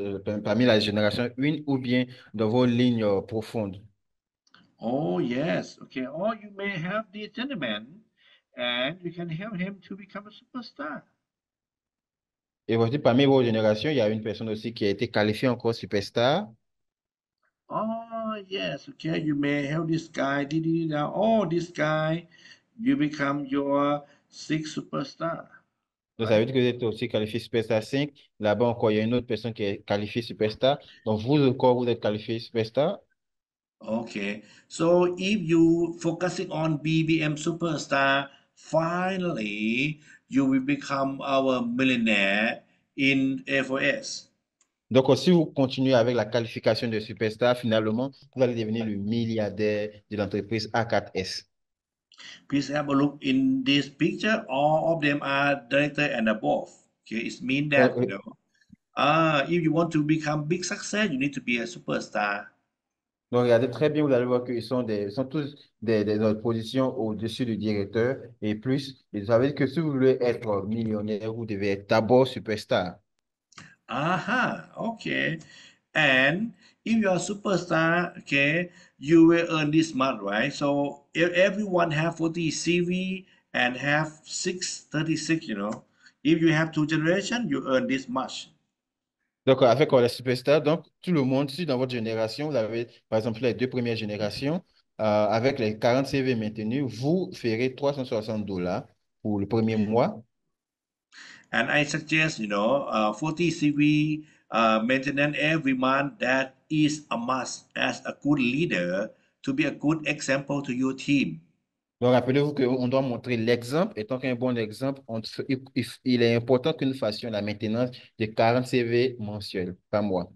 parmi la génération 1 ou bien dans vos lignes profondes. Oh yes. Okay. Or you may have this gentleman, and you can help him to become a superstar. Et aussi, parmi vos générations, il y a une personne aussi qui a été qualifiée encore superstar. Oh yes. Okay. You may help this guy. Now, oh, this guy, you become your sixth superstar, Donc, ça veut right? dire que vous êtes aussi qualifié superstar 5. Là-bas encore, il y a une autre personne qui est qualifiée superstar. Donc, vous encore, vous êtes qualifié superstar. Okay, so if you focusing on BBM Superstar, finally you will become our millionaire in FOS. Donc, si vous continuez avec la qualification de superstar, finalement, vous allez devenir le milliardaire de l'entreprise A4S. Please have a look in this picture. All of them are director and above. Okay, it means Donc, that if you want to become big success, you need to be a superstar. donc, regardez très bien, vous allez voir ils sont tous des positions au-dessus du directeur et plus. Et ça veut dire que si vous voulez être millionnaire, vous devez être d'abord superstar. Aha, okay. And if you are superstar, okay, you will earn this much, right? So if everyone have 40 CV and have 636, if you have two generation, you earn this much. Donc, avec les superstars, donc, tout le monde, si dans votre génération, vous avez, par exemple, les deux premières générations, avec les 40 CV maintenus, vous ferez $360 pour le premier mois. And I suggest, 40 CV maintenance every month. That is a must as a good leader to be a good example to your team. Donc, rappelez-vous qu'on doit montrer l'exemple. Étant qu'un bon exemple, il est important que nous fassions la maintenance de 40 CV mensuels par mois.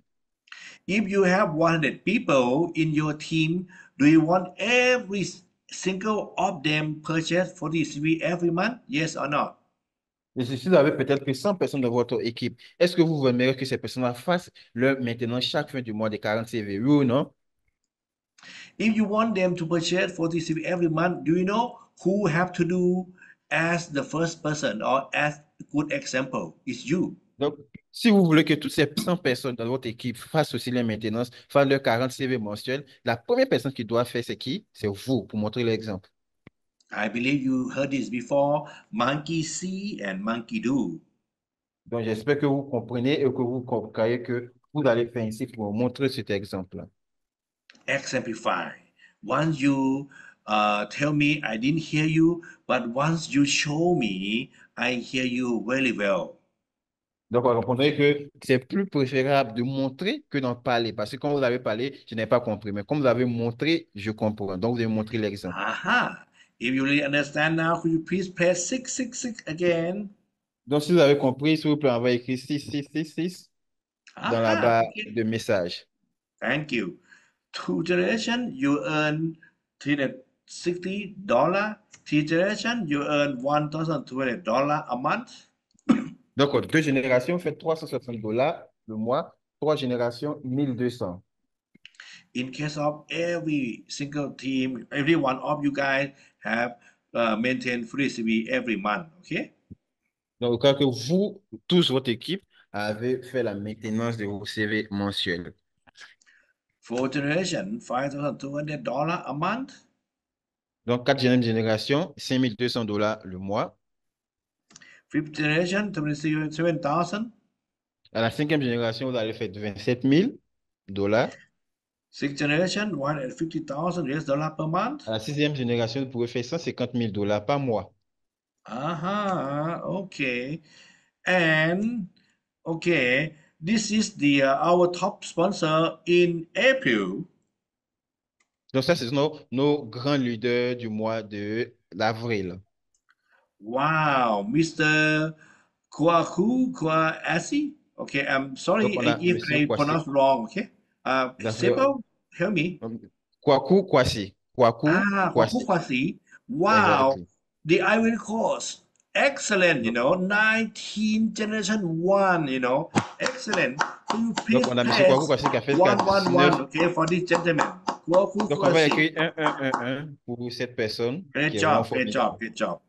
If you have 100 people in your team, do you want every single of them purchase 40 CV every month? Yes or not? Et si vous avez peut-être que 100 personnes dans votre équipe, est-ce que vous aimeriez que ces personnes fassent leur maintenance chaque fin du mois de 40 CV? Oui ou non? If you want them to purchase 40 CV every month, do you know who have to do as the first person or as a good example? It's you. Donc, si vous voulez que toutes ces 100 personnes dans votre équipe fassent aussi les maintenances, fassent leurs 40 CV mensuels, la première personne qui doit faire, c'est qui? C'est vous, pour montrer l'exemple. I believe you heard this before. Monkey see and monkey do. Donc, j'espère que vous comprenez et que vous comprenez que vous allez faire ainsi pour montrer cet exemple-là. Exemplify. Once you tell me I didn't hear you, but once you show me, I hear you very well. Donc, vous comprenez que c'est plus préférable de montrer que d'en parler. Parce que quand vous avez parlé, je n'ai pas compris. Mais comme vous avez montré, je comprends. Donc, vous avez montré l'exemple. Aha. If you really understand now, could you please press 666 again? Donc, si vous avez compris, s'il vous plaît, on va écrire 6 dans la Aha. barre Okay. de message. Thank you. Two generation, you earn $360. Three generation, you earn $1,200 a month. Donc, deux générations, faites $360 le mois. Trois générations, 1200. In case of every single team, every one of you guys have maintained free CV every month. Okay. Donc, au cas que vous, tous, votre équipe, avez fait la maintenance de vos CV mensuels. Fourth generation, $5,200 a month. Donc, quatrième génération, $5200 le mois. Fifth generation, 27,000. À la cinquième génération, vous allez faire 27 000 $. Sixth generation, 150,000 US dollars per month. À la sixième génération, vous pouvez faire 150 000 $ par mois. Uh-huh. Okay. And okay, this is the our top sponsor in April. Donc, ça, ce sont nos grands leaders du mois de l'avril. Wow, Mr. Kwasi. Okay, I'm Donc, sorry on a if Monsieur I Kwasi. pronounce wrong. Okay. D'accord. Seppo, help me. Kwaku Kwasi. Kwaku Ah, Kwasi. Kwasi. Wow, Exactly. the Ivory Coast. Excellent, Donc, 19 generation one, excellent. So you donc, please on a M. Kwaku press Kwasi qui a fait jusqu'à 111, 19. okay, for this gentleman. Kwaku Donc, on va Kwasi. écrire 1 pour cette personne Great qui est vraiment job, great formidable. job, great job.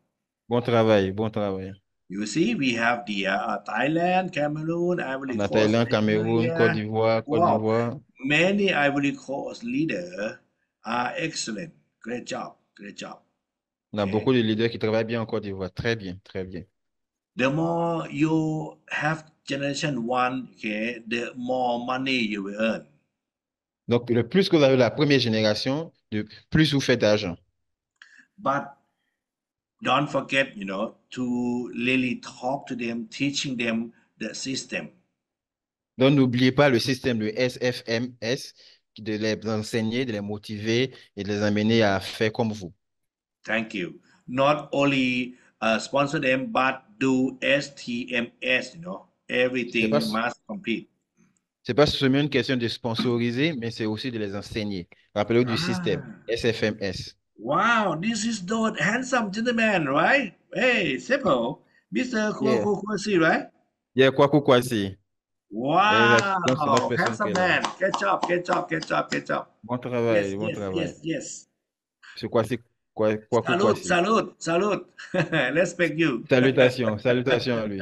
Bon travail, bon travail. You see, we have the Thailand, Cameroon, Ivory On a Coast, Thaïlande, Cameroun, Côte Nigeria. d'Ivoire, Côte Wow, d'Ivoire. many Ivory Coast leaders are excellent. Great job, great job. On a Okay. beaucoup de leaders qui travaillent bien en Côte d'Ivoire. Très bien, très bien. The more you have generation one, okay, the more money you will earn. Donc, le plus que vous avez la première génération, le plus vous faites d'argent. But don't forget, to really talk to them, teaching them the system. Donc, n'oubliez pas le système de SFMS, de les enseigner, de les motiver et de les amener à faire comme vous. Thank you. Not only sponsor them, but do STMS, C'est pas, everything must complete. c'est pas seulement une question de sponsoriser, mais c'est aussi de les enseigner. Rappelez-vous du système Ah, SFMS. wow, this is the handsome gentleman, right? Hey, simple. Mr. Yeah. Kwasi, right? Yeah, Kwaku Kwasi. Exactement, c'est notre Wow, personne qui handsome est là. man. Good job, good job, good job, good job. Bon Yes, travail, bon yes, yes, travail. yes. C'est Kwasi, Kwaku Salute, Kwasi. salute, salute. Respect you. Salutations, salutations à lui.